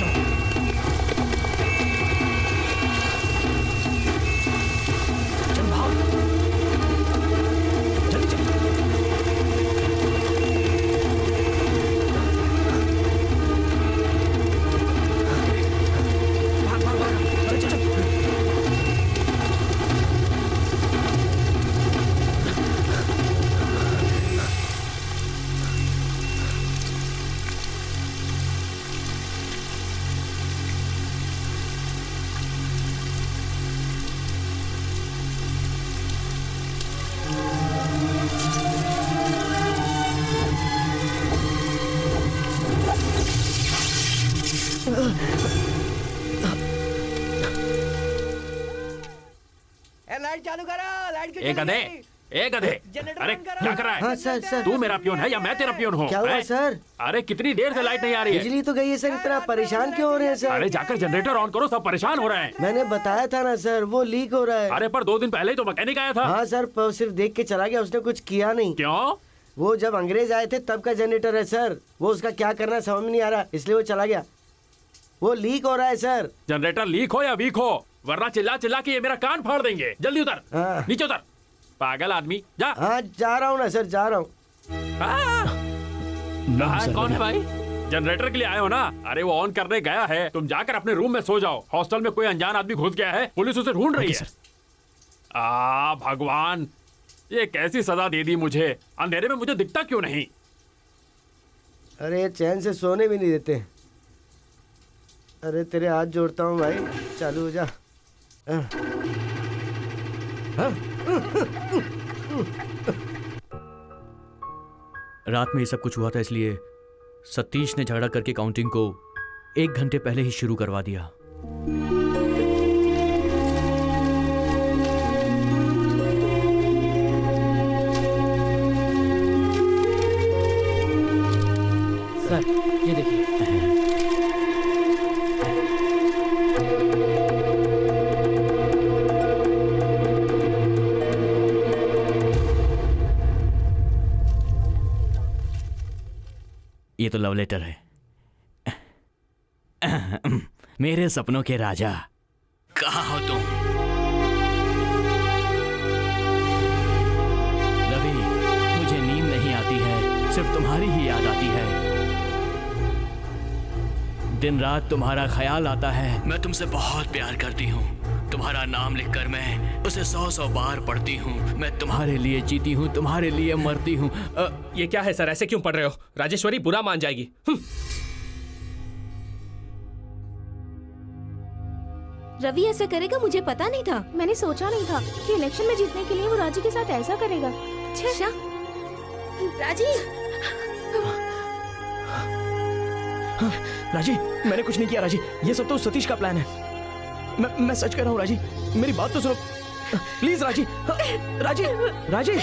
चल भाग। चल चल। भाग भाग भाग। चल चल चल। लाइट चालू करो। लाइट एक गधे, एक गधे। अरे क्या कर रहा है? हाँ सर सर। तू मेरा पियोन है या मैं तेरा पियोन हूँ? क्या हुआ सर? अरे कितनी देर से लाइट नहीं आ रही है? बिजली तो गई है सर। इतना परेशान क्यों हो रहे हैं सर? अरे जाकर जनरेटर ऑन करो, सब परेशान हो रहे हैं। मैंने बताया था ना सर, वो लीक हो रहा है। अरे पर 2 दिन पहले ही तो मैकेनिक आया था। हाँ सर, पर सिर्फ देख के चला गया, उसने कुछ किया नहीं। क्यों? वो जब अंग्रेज आए थे तब का जनरेटर है सर। वो उसका क्या करना है समझ में नहीं आ रहा, इसलिए वो चला गया। वो लीक हो रहा है सर। जनरेटर लीक हो या वीक हो, वरना चिल्ला चिल्ला के ये मेरा कान फाड़ देंगे। जल्दी उतर। हाँ। नीचे उतर पागल आदमी, जा। हाँ जा रहा हूँ ना सर, जा रहा हूँ। कौन है भाई? जनरेटर के लिए आए हो ना? अरे वो ऑन करने गया है, तुम जाकर अपने रूम में सो जाओ। हॉस्टल में कोई अनजान आदमी घुस गया है, पुलिस उसे ढूंढ रही है। भगवान, ये कैसी सजा दे दी मुझे। अंधेरे में मुझे दिखता क्यों नहीं? अरे चैन से सोने भी नहीं देते। अरे तेरे हाथ जोड़ता हूँ भाई, चालू हो जा। रात में ये सब कुछ हुआ था, इसलिए सतीश ने झगड़ा करके काउंटिंग को 1 घंटे पहले ही शुरू करवा दिया। सर ये देखिए। ये तो लव लेटर है। मेरे सपनों के राजा, कहाँ हो तुम? रवि, मुझे नींद नहीं आती है, सिर्फ तुम्हारी ही याद आती है। दिन रात तुम्हारा ख्याल आता है। मैं तुमसे बहुत प्यार करती हूँ। तुम्हारा नाम लिखकर मैं उसे 100 बार पढ़ती हूँ। मैं तुम्हारे लिए जीती हूँ, तुम्हारे लिए मरती हूँ। ये क्या है सर, ऐसे क्यों पढ़ रहे हो? राजेश्वरी बुरा मान जाएगी। रवि ऐसा करेगा मुझे पता नहीं था। मैंने सोचा नहीं था कि इलेक्शन में जीतने के लिए वो राजी के साथ ऐसा करेगा। अच्छा राजी, राजी, मैंने कुछ नहीं किया राजी, ये सब तो सतीश का प्लान है। मैं सच कह रहा हूँ राजी, मेरी बात तो सुनो प्लीज राजी। राजी, राजी।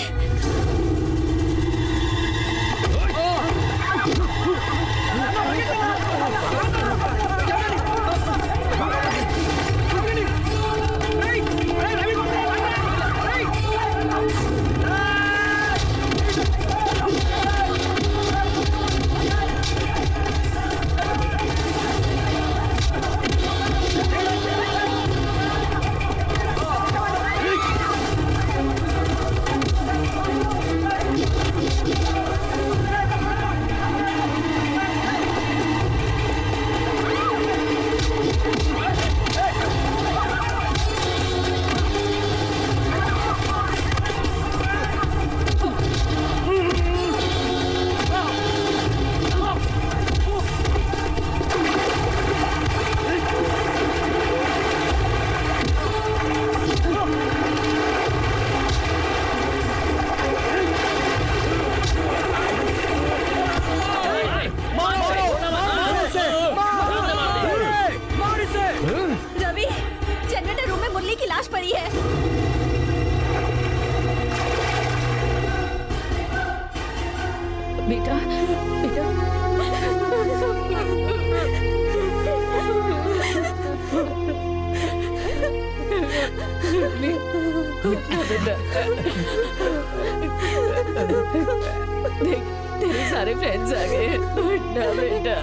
देख तेरे सारे फ्रेंड्स आ गए हैं। उठना बेटा।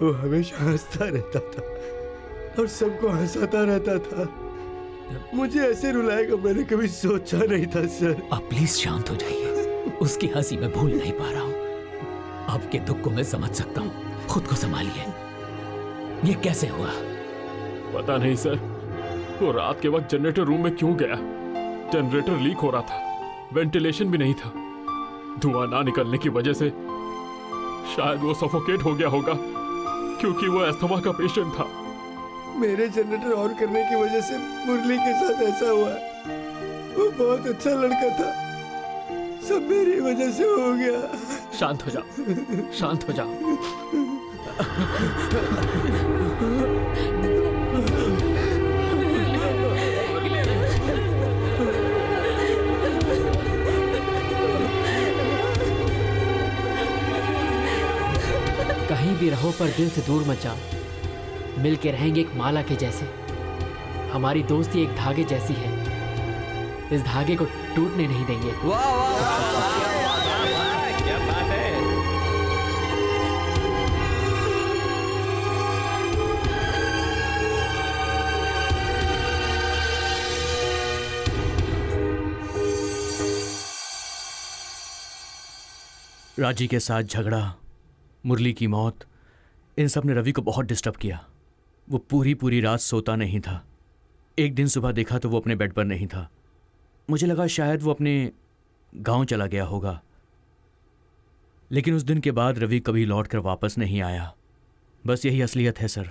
वो हमेशा हंसता रहता था और सबको हंसाता रहता था। मुझे ऐसे रुलाएगा मैंने कभी सोचा नहीं था सर। आप प्लीज शांत हो जाइए। उसकी हंसी मैं भूल नहीं पा रहा हूँ। आपके दुख को मैं समझ सकता हूँ। खुद को संभालिए। ये कैसे हुआ? पता नहीं सर, वो रात के वक्त जनरेटर रूम में क्यों गया? जनरेटर लीक हो रहा था, वेंटिलेशन भी नहीं था। धुआं ना निकलने की वजह से शायद वो सफोकेट हो गया होगा, क्योंकि वो अस्थमा का पेशेंट था। मेरे जनरेटर ऑन करने की वजह से मुरली के साथ ऐसा हुआ। वो बहुत अच्छा लड़का था, सब मेरी वजह से हो गया। शांत हो जाओ, शांत हो जाओ। कहीं भी रहो पर दिल से दूर मत जाओ। मिल के रहेंगे एक माला के जैसे। हमारी दोस्ती एक धागे जैसी है, इस धागे को टूटने नहीं देंगे। वाह वाह वाह, क्या बात है। राजी के साथ झगड़ा, मुरली की मौत, इन सब ने रवि को बहुत डिस्टर्ब किया। वो पूरी रात सोता नहीं था। एक दिन सुबह देखा तो वो अपने बेड पर नहीं था। मुझे लगा शायद वो अपने गांव चला गया होगा, लेकिन उस दिन के बाद रवि कभी लौटकर वापस नहीं आया। बस यही असलियत है सर।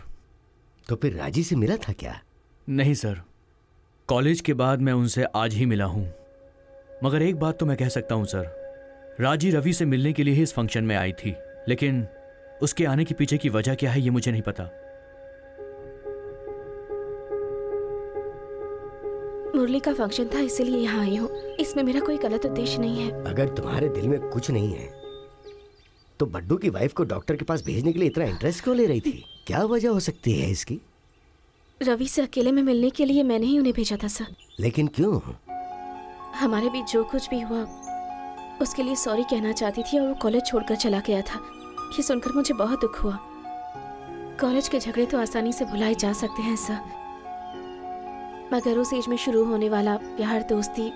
तो फिर राजी से मिला था क्या? नहीं सर, कॉलेज के बाद मैं उनसे आज ही मिला हूं। मगर एक बात तो मैं कह सकता हूं सर, राजी रवि से मिलने के लिए ही इस फंक्शन में आई थी, लेकिन उसके आने के पीछे की वजह क्या है ये मुझे नहीं पता। मुरली का फंक्शन था इसलिए यहाँ आई हूँ। इसमें मेरा कोई गलत उद्देश्य नहीं है। अगर तुम्हारे दिल में कुछ नहीं है तो बड्डू की वाइफ को डॉक्टर के पास भेजने के लिए इतना इंटरेस्ट क्यों ले रही थी? क्या वजह हो सकती है इसकी? रवि से अकेले में मिलने के लिए मैंने ही उन्हें भेजा था सर। लेकिन क्यों? हमारे बीच जो कुछ भी हुआ उसके लिए सॉरी कहना चाहती थी और वो कॉलेज छोड़कर चला गया था। ये सुनकर मुझे बहुत दुख हुआ। कॉलेज के झगड़े तो आसानी से भुलाए जा सकते हैं सर, मगर उस एज में शुरू होने वाला प्यार दोस्ती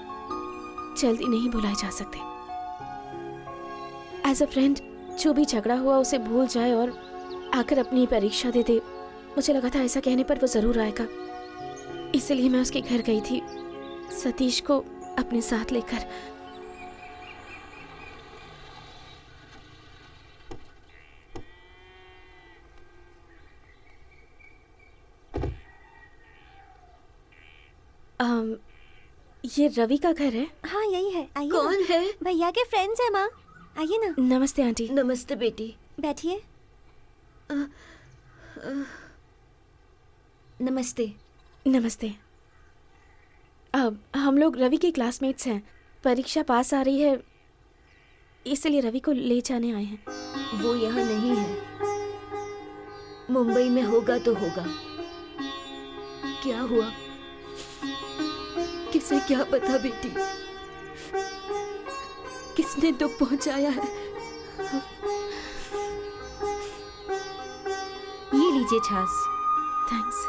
जल्दी नहीं भुलाए जा सकते। एज अ फ्रेंड जो भी झगड़ा हुआ उसे भूल जाए और आकर अपनी परीक्षा दे दे। मुझे लगा था ऐसा कहने पर वो जरूर आएगा, इसलिए मैं उसके घर गई थी सतीश को अपने साथ लेकर। ये रवि का घर है? हाँ यही है, आइए। कौन है? भैया के फ्रेंड्स है माँ, आइए ना। नमस्ते आंटी। नमस्ते बेटी, बैठिए। नमस्ते। नमस्ते। अब हम लोग रवि के क्लासमेट्स हैं। परीक्षा पास आ रही है, इसलिए रवि को ले जाने आए हैं। वो यहाँ नहीं है, मुंबई में होगा तो होगा। क्या हुआ, किसे क्या पता बेटी, किसने दुख पहुंचाया है। ये लीजिए छाछ। थैंक्स।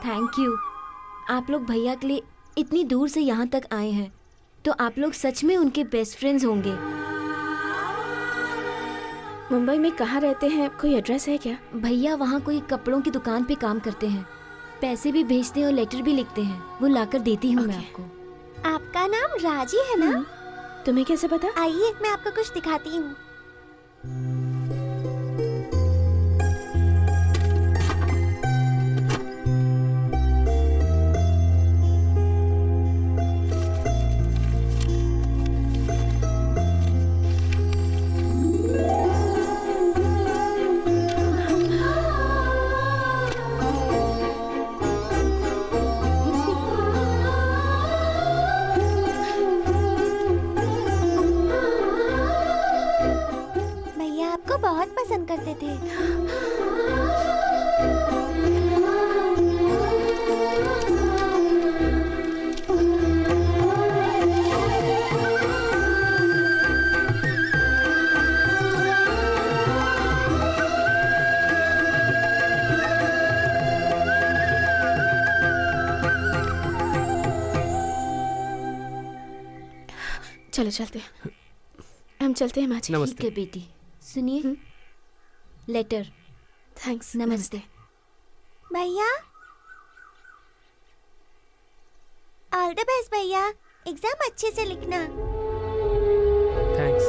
Thank you. आप लोग भैया के लिए इतनी दूर से यहाँ तक आए हैं, तो आप लोग सच में उनके बेस्ट फ्रेंड्स होंगे। मुंबई में कहाँ रहते हैं, कोई एड्रेस है क्या? भैया वहाँ कोई कपड़ों की दुकान पे काम करते हैं, पैसे भी भेजते हैं और लेटर भी लिखते हैं। वो लाकर देती हूँ मैं आपको। आपका नाम राजी है ना? तुम्हें कैसे पता? आइए मैं आपको कुछ दिखाती हूँ। बहुत पसंद करते थे। चलो चलते हैं, हम चलते हैं माँ जी। ठीक है बेटी, सुनिए लेटर। थैंक्स। नमस्ते। भैया ऑल द बेस्ट भैया, एग्जाम अच्छे से लिखना। थैंक्स।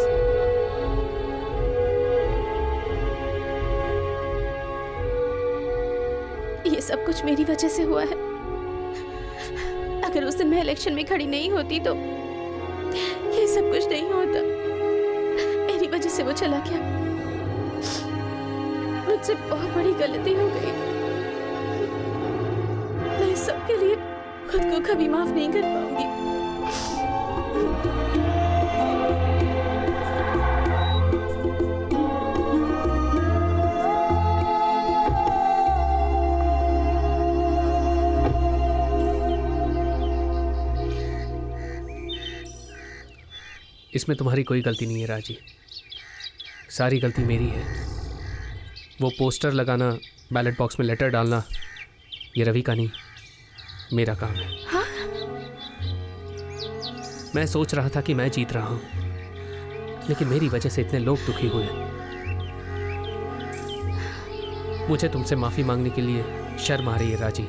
ये सब कुछ मेरी वजह से हुआ है। अगर उस दिन मैं इलेक्शन में खड़ी नहीं होती तो ये सब कुछ नहीं होता। मेरी वजह से वो चला गया। मुझसे बहुत बड़ी गलती हो गई। मैं इस सब के लिए खुद को कभी माफ नहीं कर पाऊंगी। इसमें तुम्हारी कोई गलती नहीं है राजी, सारी गलती मेरी है। वो पोस्टर लगाना, बैलेट बॉक्स में लेटर डालना, ये रवि का नहीं, मेरा काम है। हाँ? मैं सोच रहा था कि मैं जीत रहा हूं, लेकिन मेरी वजह से इतने लोग दुखी हुए। मुझे तुमसे माफी मांगने के लिए शर्म आ रही है राजी।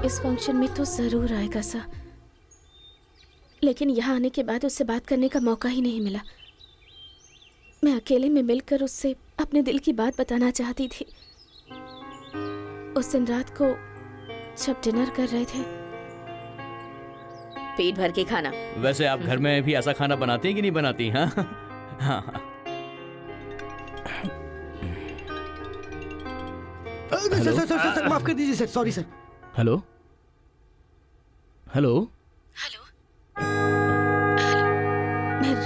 इस फंक्शन में तो जरूर आएगा सा, लेकिन यहाँ आने के बाद उससे बात करने का मौका ही नहीं मिला। मैं अकेले में मिलकर उससे अपने दिल की बात बताना चाहती थी। उस दिन रात को जब डिनर कर रहे थे, पेट भर के खाना। वैसे आप घर में भी ऐसा खाना बनाती हैं कि नहीं बनाती? हाँ हाँ। सर माफ कर दीजिए sir, sorry sir. Hello hello.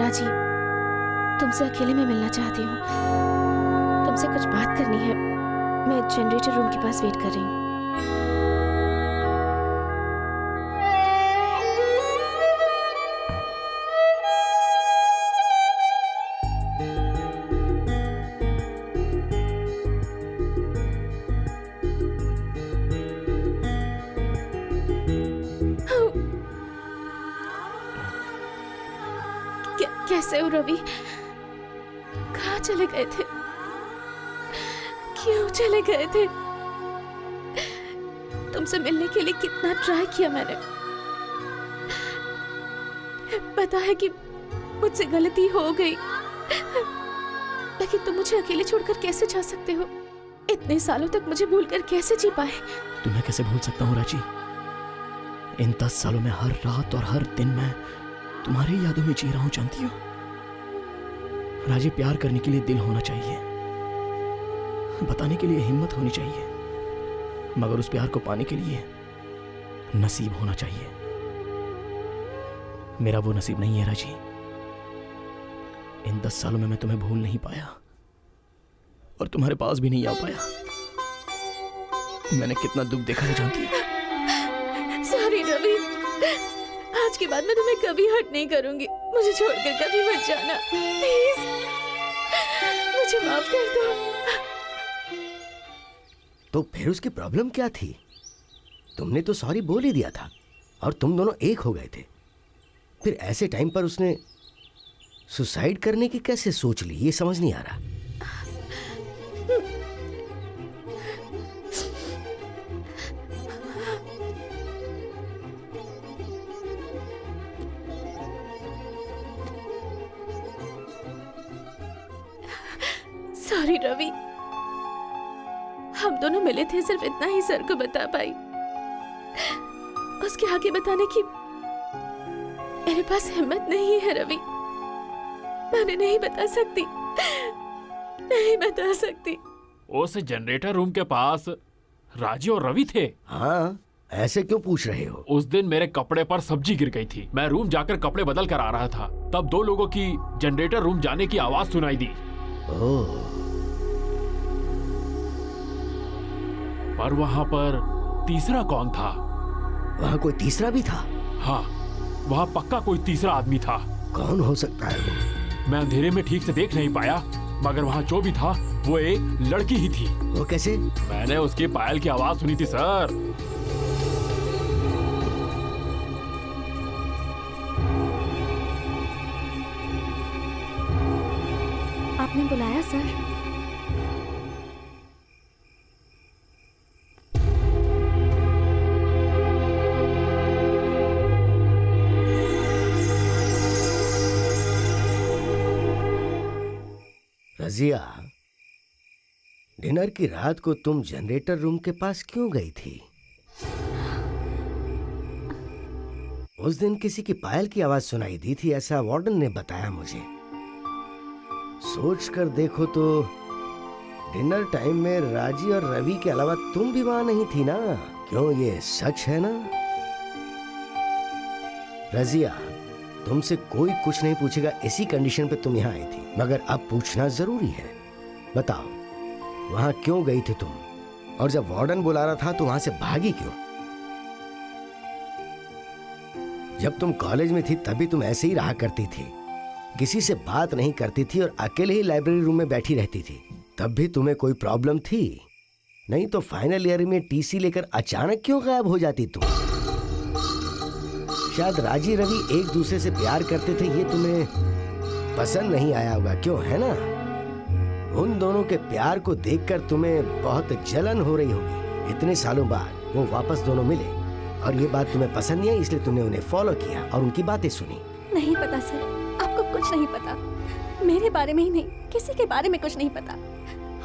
राजी, तुमसे अकेले में मिलना चाहती हूँ। तुमसे कुछ बात करनी है। मैं जनरेटर रूम के पास वेट कर रही हूँ। कैसे हो रवि? कहाँ चले गए थे? क्यों चले गए थे? तुमसे मिलने के लिए कितना ट्राई किया मैंने। पता है कि मुझसे गलती हो गई, लेकिन तुम मुझे अकेले छोड़कर कैसे जा सकते हो? इतने सालों तक मुझे भूलकर कैसे जी पाए? तुम्हें कैसे भूल सकता हूँ राजी? इन 10 सालों में हर रात और हर दिन मैं तुम्हारी यादों में जी रहा हूं, जानती हो राजी? प्यार करने के लिए दिल होना चाहिए, बताने के लिए हिम्मत होनी चाहिए, मगर उस प्यार को पाने के लिए नसीब होना चाहिए। मेरा वो नसीब नहीं है राजी। इन 10 सालों में मैं तुम्हें भूल नहीं पाया और तुम्हारे पास भी नहीं आ पाया। मैंने कितना दुख देखा है जानती हो? सॉरी रवि, आज के बाद मैं तुम्हें कभी हर्ट नहीं करूंगी। मुझे छोड़कर कभी मत जाना प्लीज, मुझे माफ कर दो। तो फिर उसकी प्रॉब्लम क्या थी? तुमने तो सॉरी बोल ही दिया था और तुम दोनों एक हो गए थे। फिर ऐसे टाइम पर उसने सुसाइड करने की कैसे सोच ली, ये समझ नहीं आ रहा। सॉरी रवि, हम दोनों मिले थे सिर्फ इतना ही सर को बता पाई। उसके आगे बताने की मेरे पास हिम्मत नहीं है रवि। मैंने नहीं बता सकती, नहीं बता सकती। उस जनरेटर रूम के पास राजी और रवि थे। हाँ, ऐसे क्यों पूछ रहे हो? उस दिन मेरे कपड़े पर सब्जी गिर गई थी। मैं रूम जाकर कपड़े बदल कर आ रहा था, तब 2 लोगों की जनरेटर रूम जाने की आवाज सुनाई दी। पर वहाँ पर तीसरा कौन था? वहाँ कोई तीसरा भी था? हाँ, वहाँ पक्का कोई तीसरा आदमी था। कौन हो सकता है वो? मैं अंधेरे में ठीक से देख नहीं पाया, मगर वहाँ जो भी था वो एक लड़की ही थी। वो कैसे? मैंने उसकी पायल की आवाज सुनी थी सर। आपने बुलाया सर? रजिया, डिनर की रात को तुम जनरेटर रूम के पास क्यों गई थी? उस दिन किसी की पायल की आवाज सुनाई दी थी, ऐसा वार्डन ने बताया मुझे। सोच कर देखो तो डिनर टाइम में राजी और रवि के अलावा तुम भी वहां नहीं थी ना? क्यों, ये सच है ना? रजिया, तुमसे कोई कुछ नहीं पूछेगा, इसी कंडीशन पे तुम यहाँ आई थी, मगर अब पूछना जरूरी है। बताओ, वहां क्यों गई थी तुम? और जब वार्डन बुला रहा था तो वहां से भागी क्यों? जब तुम कॉलेज में थी तभी तुम ऐसे ही रहा करती थी, किसी से बात नहीं करती थी और अकेले ही लाइब्रेरी रूम में बैठी रहती थी। तब भी तुम्हें कोई प्रॉब्लम थी? नहीं तो फाइनल ईयर में टीसी लेकर अचानक क्यों गायब हो जाती तुम? शायद राजी रवि एक दूसरे से प्यार करते थे, ये तुम्हें पसंद नहीं आया होगा, क्यों, है ना? उन दोनों के प्यार को देखकर तुम्हें बहुत जलन हो रही होगी। इतने सालों बाद वो वापस दोनों मिले और ये बात तुम्हें पसंद नहीं आई, इसलिए तुमने उन्हें फॉलो किया और उनकी बातें सुनी। नहीं पता सर, आपको कुछ नहीं पता। मेरे बारे में ही नहीं, किसी के बारे में कुछ नहीं पता।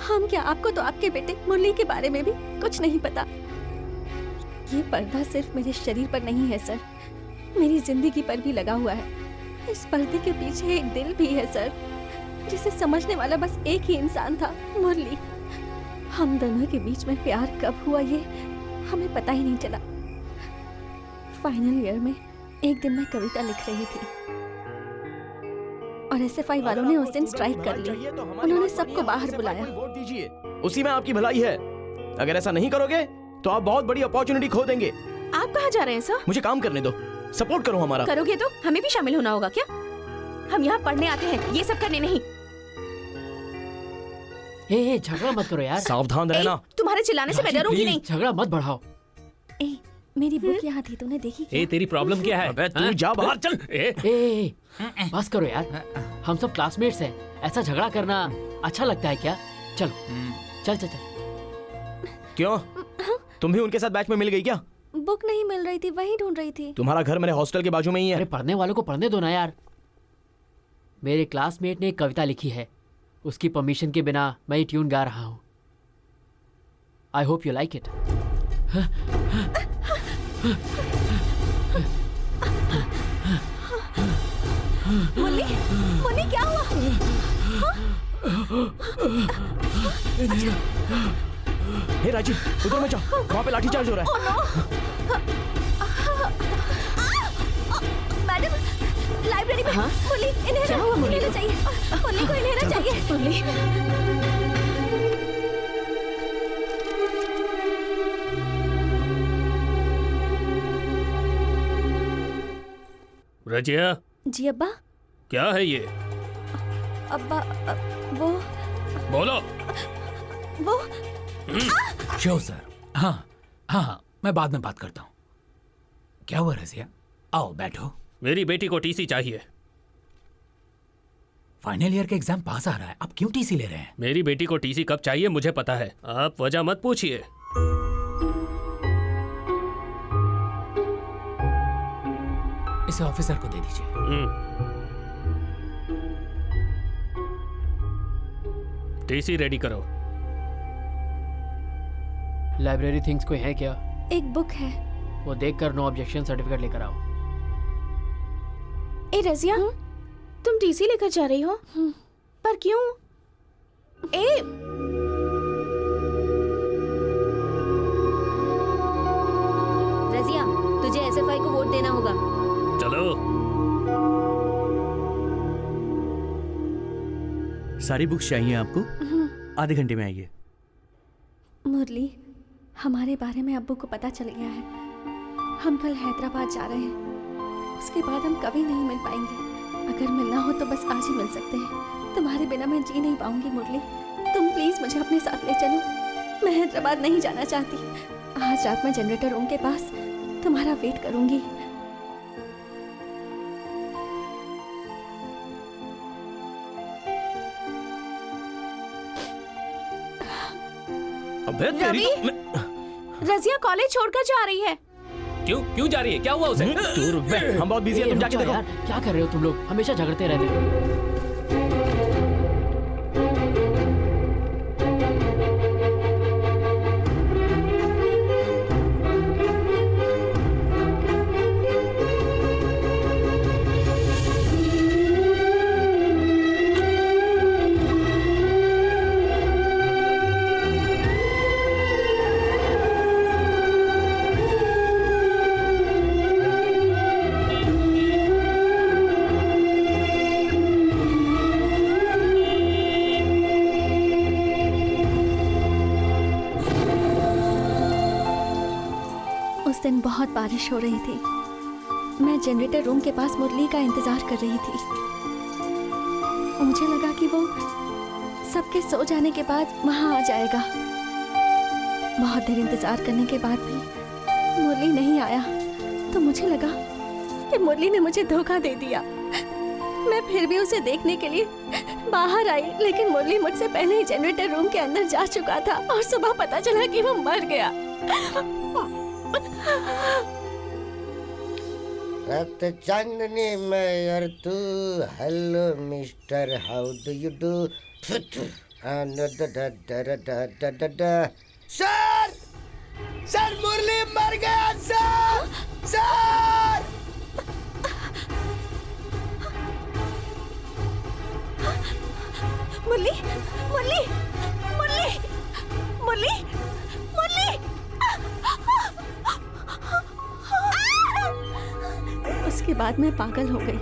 हम क्या, आपको तो आपके बेटे मुरली के बारे में भी कुछ नहीं पता। ये पर्दा सिर्फ मेरे शरीर पर नहीं है सर, मेरी जिंदगी पर भी लगा हुआ है। इस पर्दे के पीछे एक दिल भी है सर, जिसे समझने वाला बस एक ही इंसान था, मुरली। हम दोनों के बीच में प्यार कब हुआ ये हमें पता ही नहीं चला। फाइनल ईयर में एक दिन मैं कविता लिख रही थी। और SFI वालों ने उस दिन स्ट्राइक कर ली। उन्होंने सबको बाहर बुलाया। वोट दीजिए, उसी में आपकी भलाई है। अगर ऐसा नहीं करोगे तो आप बहुत बड़ी अपॉर्चुनिटी खो देंगे। आप कहाँ जा रहे हैं सर? मुझे काम करने दो, सपोर्ट करो हमारा। करोगे तो हमें भी शामिल होना होगा क्या? हम यहाँ पढ़ने आते हैं, ये सब करने नहीं। हे झगड़ा मत करो यार। सावधान रहना। तुम्हारे चिल्लाने से मैं डरूंगी नहीं। झगड़ा मत बढ़ाओ। मेरी बुक यहाँ थी, तूने देखी? ए तेरी प्रॉब्लम क्या है? अबे तू जा बाहर चल। बस करो यार, हम सब क्लासमेट्स हैं। ऐसा झगड़ा करना अच्छा लगता है क्या? चलो चल चल चल। क्यों, तुम भी उनके साथ बैच में मिल गई क्या? बुक नहीं मिल रही थी, वही ढूंढ रही थी। तुम्हारा घर मेरे हॉस्टल के बाजू में ही है। अरे पढ़ने वालों को पढ़ने दो ना यार। मेरे क्लासमेट ने एक कविता लिखी है, उसकी परमिशन के बिना मैं ये ट्यून गा रहा हूँ। I hope you like it. Munni, Munni क्या हुआ? हे राजी, उधर मत जाओ, वहाँ पे लाठीचार्ज हो रहा है। मैडम, लाइब्रेरी में मुन्नी, इन्हें चाहिए। मुन्नी को इन्हें चाहिए। मुन्नी रजिया। जी अब्बा। क्या है ये? अब्बा वो बोलो। वो श्योर सर। हाँ हाँ, मैं बाद में बात करता हूँ। क्या हुआ रजिया? आओ बैठो। मेरी बेटी को टीसी चाहिए। फाइनल ईयर का एग्जाम पास आ रहा है, आप क्यों टीसी ले रहे हैं? मेरी बेटी को टीसी कब चाहिए मुझे पता है, आप वजह मत पूछिए। इसे ऑफिसर को दे दीजिए। टीसी रेडी करो। लाइब्रेरी थिंग्स कोई है क्या? एक बुक है, वो देखकर नो ऑब्जेक्शन सर्टिफिकेट लेकर आओ। ए रजिया, तुम टीसी लेकर जा रही हो? पर क्यों? ए रजिया, तुझे SFI को वोट देना होगा। चलो। सारी बुक्स चाहिए आपको? आधे घंटे में आइए। मुरली, हमारे बारे में अब्बू को पता चल गया है। हम कल हैदराबाद जा रहे हैं, उसके बाद हम कभी नहीं मिल पाएंगे। अगर मिलना हो तो बस आज ही मिल सकते हैं। तुम्हारे बिना मैं जी नहीं पाऊंगी मुरली। तुम प्लीज मुझे अपने साथ ले चलो। मैं हैदराबाद नहीं जाना चाहती। आज रात में जनरेटर रूम के पास तुम्हारा वेट करूंगी। अबे तेरी रजिया कॉलेज छोड़कर जा रही है। क्यों जा रही है? क्या हुआ उसे? तू रुक बे, हम बहुत बिजी हैं, तुम जाके देखो। यार क्या कर रहे हो तुम लोग? हमेशा झगड़ते रहते हो। उस दिन बहुत बारिश हो रही थी। मैं जनरेटर रूम के पास मुरली का इंतजार कर रही थी। मुझे लगा कि वो सबके सो जाने के बाद वहां आ जाएगा। बहुत देर इंतजार करने के बाद भी मुरली नहीं आया, तो मुझे लगा कि मुरली ने मुझे धोखा दे दिया। मैं फिर भी उसे देखने के लिए बाहर आई, लेकिन मुरली मुझसे पहले ही जनरेटर रूम के अंदर जा चुका था और सुबह पता चला कि वो मर गया। रत चांदनी में और तू, hello mister, how do you do? Sir, sir Murali मर गया सर, सर। मुरली, मुरली, मुरली, मुरली, मुरली। उसके बाद मैं पागल हो गई।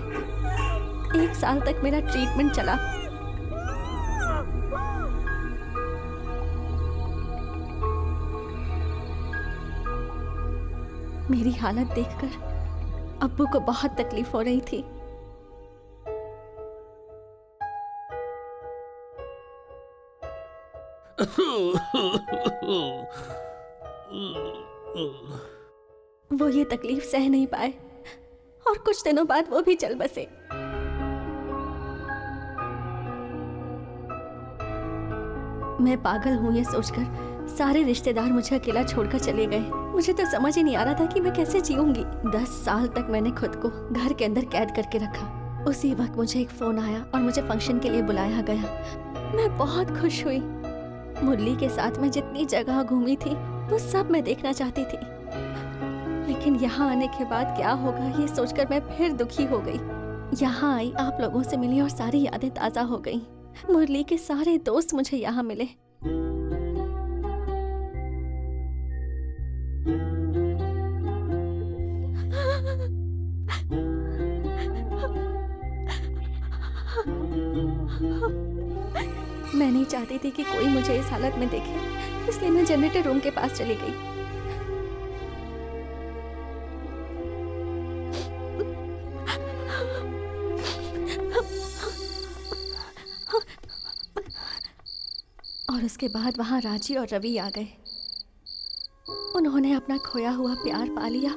1 साल तक मेरा ट्रीटमेंट चला। मेरी हालत देखकर अब्बू को बहुत तकलीफ हो रही थी। वो ये तकलीफ सह नहीं पाए और कुछ दिनों बाद वो भी चल बसे। मैं पागल हूं ये सोचकर सारे रिश्तेदार मुझे अकेला छोड़कर चले गए। मुझे तो समझ ही नहीं आ रहा था कि मैं कैसे जीऊंगी। 10 साल तक मैंने खुद को घर के अंदर कैद करके रखा। उसी वक्त मुझे एक फोन आया और मुझे फंक्शन के लिए बुलाया गया। मैं बहुत खुश हुई। मुरली के साथ मैं जितनी जगह घूमी थी वो सब मैं देखना चाहती थी, लेकिन यहाँ आने के बाद क्या होगा ये सोचकर मैं फिर दुखी हो गई। यहाँ आई, आप लोगों से मिली और सारी यादें ताज़ा हो गईं। मुरली के सारे दोस्त मुझे यहाँ मिले। मैं नहीं चाहती थी कि कोई मुझे इस हालत में देखे, इसलिए मैं जनरेटर रूम के पास चली गई। और उसके बाद वहां राजी और रवि आ गए। उन्होंने अपना खोया हुआ प्यार पा लिया।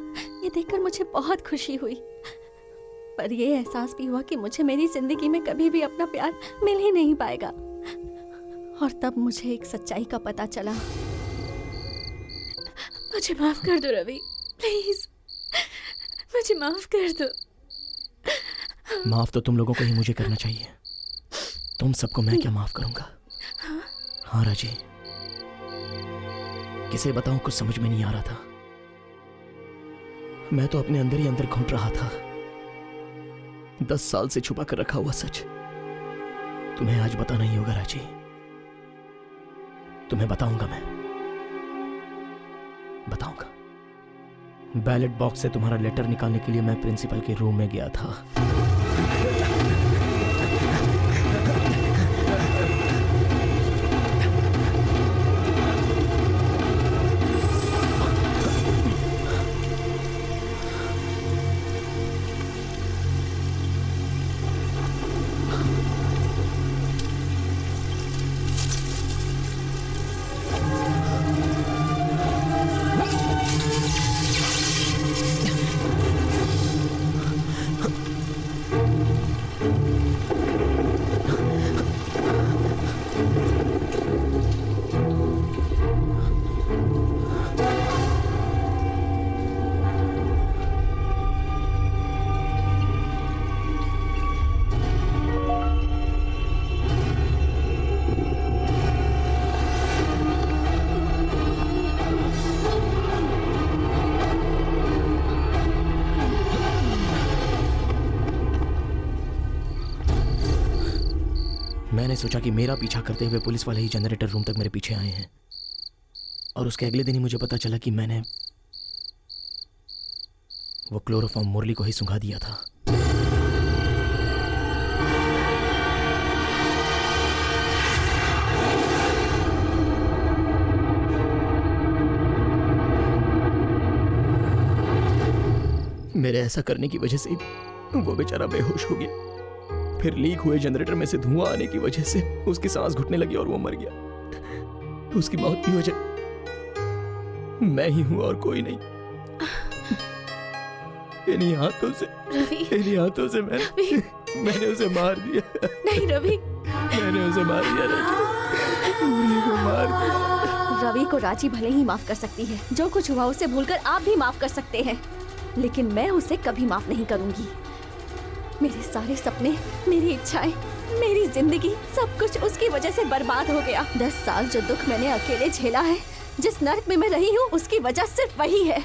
ये देखकर मुझे बहुत खुशी हुई, पर यह एहसास भी हुआ कि मुझे मेरी जिंदगी में कभी भी अपना प्यार मिल ही नहीं पाएगा। और तब मुझे एक सच्चाई का पता चला। मुझे माफ कर दो रवि, प्लीज मुझे माफ कर दो। माफ तो तुम लोगों को ही मुझे करना चाहिए। तुम सबको मैं क्या माफ करूंगा। हाँ राजी, किसे बताऊं, कुछ समझ में नहीं आ रहा था। मैं तो अपने अंदर ही अंदर घुट रहा था। 10 साल से छुपा कर रखा हुआ सच तुम्हें आज बताना ही होगा राजी। तुम्हें बताऊंगा, मैं बताऊंगा। बैलेट बॉक्स से तुम्हारा लेटर निकालने के लिए मैं प्रिंसिपल के रूम में गया था। मैंने सोचा कि मेरा पीछा करते हुए पुलिस वाले ही जनरेटर रूम तक मेरे पीछे आए हैं, और उसके अगले दिन ही मुझे पता चला कि मैंने वो क्लोरोफॉर्म मुरली को ही सुंघा दिया था। मेरे ऐसा करने की वजह से वो बेचारा बेहोश हो गया। फिर लीक हुए जनरेटर में से धुआं आने की वजह से उसकी सांस घुटने लगी और वो मर गया। उसकी मौत की वजह मैं ही हूं और कोई नहीं। इन्हीं हाथों से मैंने उसे मार दिया। नहीं रवि, मैंने उसे मार दिया। मुरली को मार दिया। रवि को राजी भले ही माफ कर सकती है, जो कुछ हुआ उसे भूलकर आप भी माफ कर सकते हैं, लेकिन मैं उसे कभी माफ नहीं करूंगी। मेरे सारे सपने, मेरी इच्छाएं, मेरी जिंदगी, सब कुछ उसकी वजह से बर्बाद हो गया। 10 साल जो दुख मैंने अकेले झेला है, जिस नर्क में मैं रही हूँ, उसकी वजह सिर्फ वही है।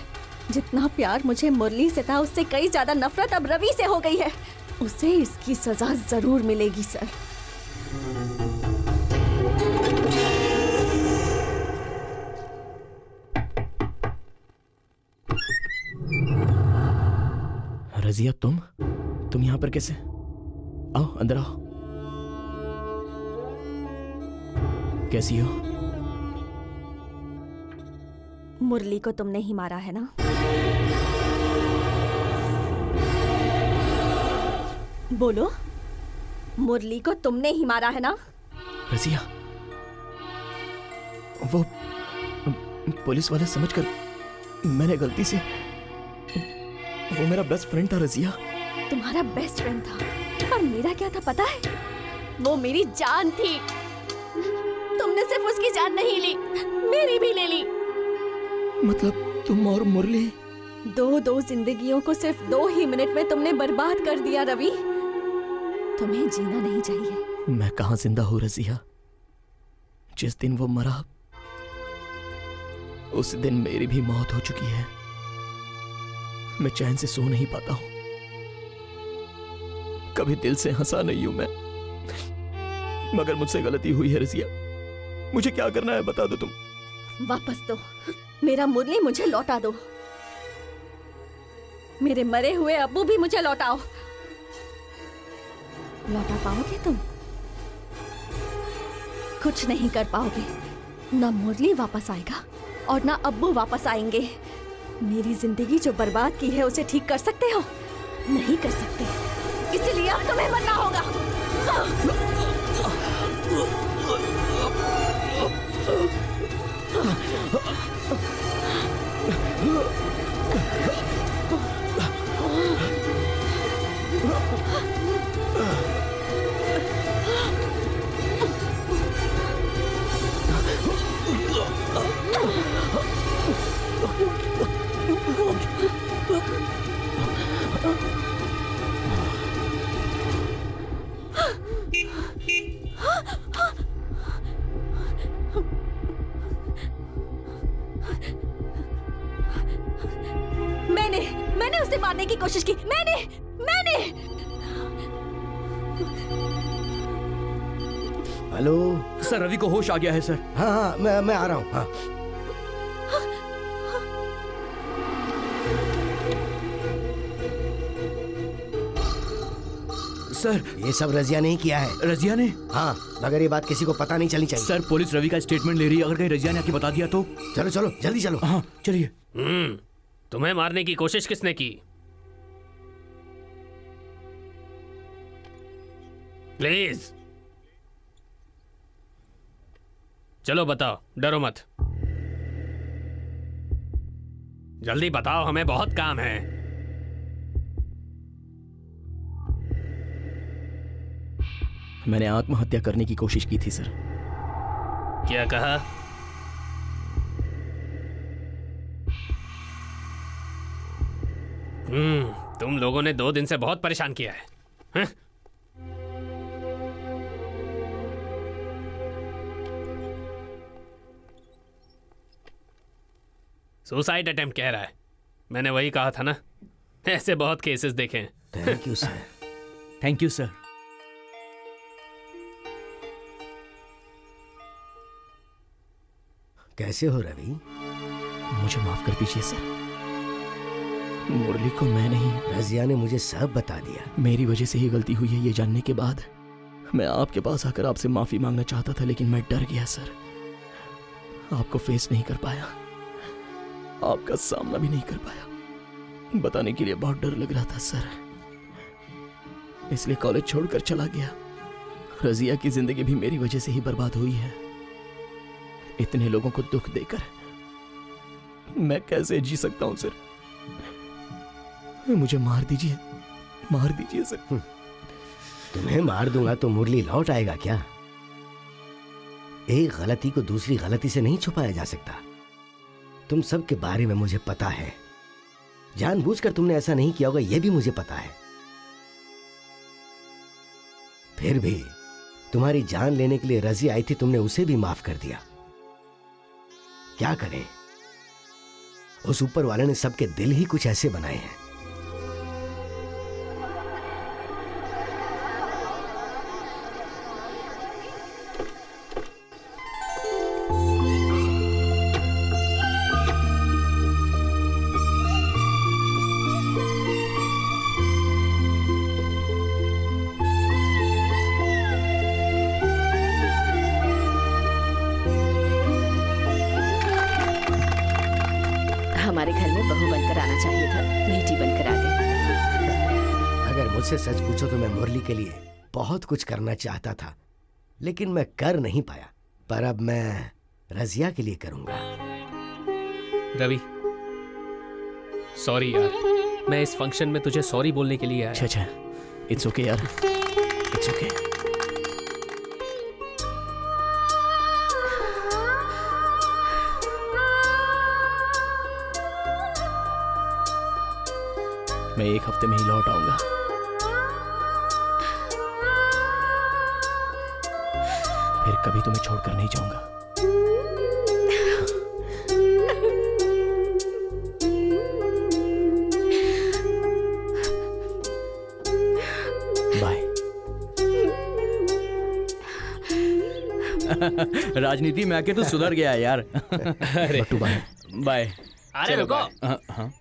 जितना प्यार मुझे मुरली से था, उससे कई ज्यादा नफरत अब रवि से हो गई है। उसे इसकी सजा जरूर मिलेगी सर। रजिया, तुम यहाँ पर कैसे? आओ अंदर आओ। कैसी हो? मुरली को तुमने ही मारा है ना? बोलो, मुरली को तुमने ही मारा है ना? रजिया, वो पुलिस वाले समझकर मैंने गलती से, वो मेरा बेस्ट फ्रेंड था रजिया। तुम्हारा बेस्ट फ्रेंड था, और मेरा क्या था पता है? वो मेरी जान थी। तुमने सिर्फ उसकी जान नहीं ली, मेरी भी ले ली। मतलब तुम और मुरली? दो जिंदगियों को सिर्फ 2 ही मिनट में तुमने बर्बाद कर दिया रवि। तुम्हें जीना नहीं चाहिए। मैं कहाँ जिंदा हूँ रजिया? जिस दिन वो मरा उस दिन मेरी भी मौत हो चुकी है। मैं चैन से सो नहीं पाता हूं। कभी दिल से हंसा नहीं हूं मैं, मगर मुझसे गलती हुई है रजिया। मुझे क्या करना है बता दो तुम। वापस दो मेरा मुरली, मुझे लौटा दो। मेरे मरे हुए अब्बू भी मुझे लौटाओ। लौटा पाओगे तुम? कुछ नहीं कर पाओगे। ना मुरली वापस आएगा और ना अब्बू वापस आएंगे। मेरी जिंदगी जो बर्बाद की है उसे ठीक कर सकते हो? नहीं कर सकते, इसलिए अब तुम्हें मरना होगा। मैंने उसे मारने की कोशिश की। मैंने हेलो सर, रवि को होश आ गया है सर। हाँ, मैं आ रहा हूँ। हाँ। सर, ये सब रजिया ने ही किया है। रजिया ने? हाँ, मगर ये बात किसी को पता नहीं चलनी चाहिए। सर, पुलिस रवि का स्टेटमेंट ले रही है। अगर कहीं रजिया ने आके बता दिया तो? चलो चलो जल्दी चलो। हाँ चलिए। तुम्हें मारने की कोशिश किसने की? प्लीज चलो बताओ, डरो मत। जल्दी बताओ, हमें बहुत काम है। मैंने आत्महत्या करने की कोशिश की थी सर। क्या कहा? तुम लोगों ने 2 दिन से बहुत परेशान किया है, हैं? सुसाइड अटेम्प्ट कह रहा है। मैंने वही कहा था ना, ऐसे बहुत केसेस देखे हैं। Thank you sir. Thank you sir. कैसे हो रवि? मुझे माफ कर दीजिए सर। मुरली को मैं नहीं, रजिया ने मुझे सब बता दिया। मेरी वजह से ही गलती हुई है ये जानने के बाद मैं आपके पास आकर आपसे माफी मांगना चाहता था, लेकिन मैं डर गया सर। आपको फेस नहीं कर पाया, आपका सामना भी नहीं कर पाया। बताने के लिए बहुत डर लग रहा था सर, इसलिए कॉलेज छोड़कर चला गया। रजिया की जिंदगी भी मेरी वजह से ही बर्बाद हुई है। इतने लोगों को दुख देकर मैं कैसे जी सकता हूं सर? मुझे मार दीजिए सर। तुम्हें मार दूंगा तो मुरली लौट आएगा क्या? एक गलती को दूसरी गलती से नहीं छुपाया जा सकता। तुम सब के बारे में मुझे पता है। जानबूझकर तुमने ऐसा नहीं किया होगा, यह भी मुझे पता है। फिर भी तुम्हारी जान लेने के लिए रजी आई थी, तुमने उसे भी माफ कर दिया। क्या करें, उस ऊपर वाले ने सबके दिल ही कुछ ऐसे बनाए हैं। बहू बनकर आना चाहिए था, बेटी बनकर आ गई। अगर मुझसे सच पूछो तो मैं मुरली के लिए बहुत कुछ करना चाहता था, लेकिन मैं कर नहीं पाया। पर अब मैं रजिया के लिए करूंगा। रवि, सॉरी यार, मैं इस फंक्शन में तुझे सॉरी बोलने के लिए आया। अच्छा, इट्स ओके यार, इट्स ओके। मैं एक हफ्ते में ही लौट आऊंगा। फिर कभी तुम्हें छोड़कर नहीं जाऊंगा। बाय। राजनीति में आके तो सुधर गया यार। अरे बाय बाय। अरे रुको,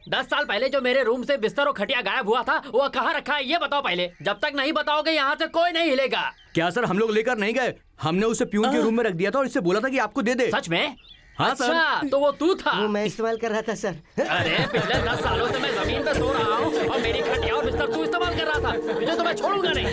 10 साल पहले जो मेरे रूम से बिस्तर और खटिया गायब हुआ था वो कहाँ रखा है ये बताओ पहले। जब तक नहीं बताओगे यहाँ से कोई नहीं हिलेगा। क्या सर, हम लोग लेकर नहीं गए, हमने उसे प्यून के रूम में रख दिया था और इससे बोला था कि आपको दे दे। सच में? हाँ सर। अच्छा, तो वो तू था? वो मैं इस्तेमाल कर रहा था सर। अरे पिछले 10 सालों से मैं जमीन पे सो रहा हूँ और मेरी खटिया और बिस्तर तू इस्तेमाल कर रहा था। मुझे तो मैं छोड़ूंगा नहीं।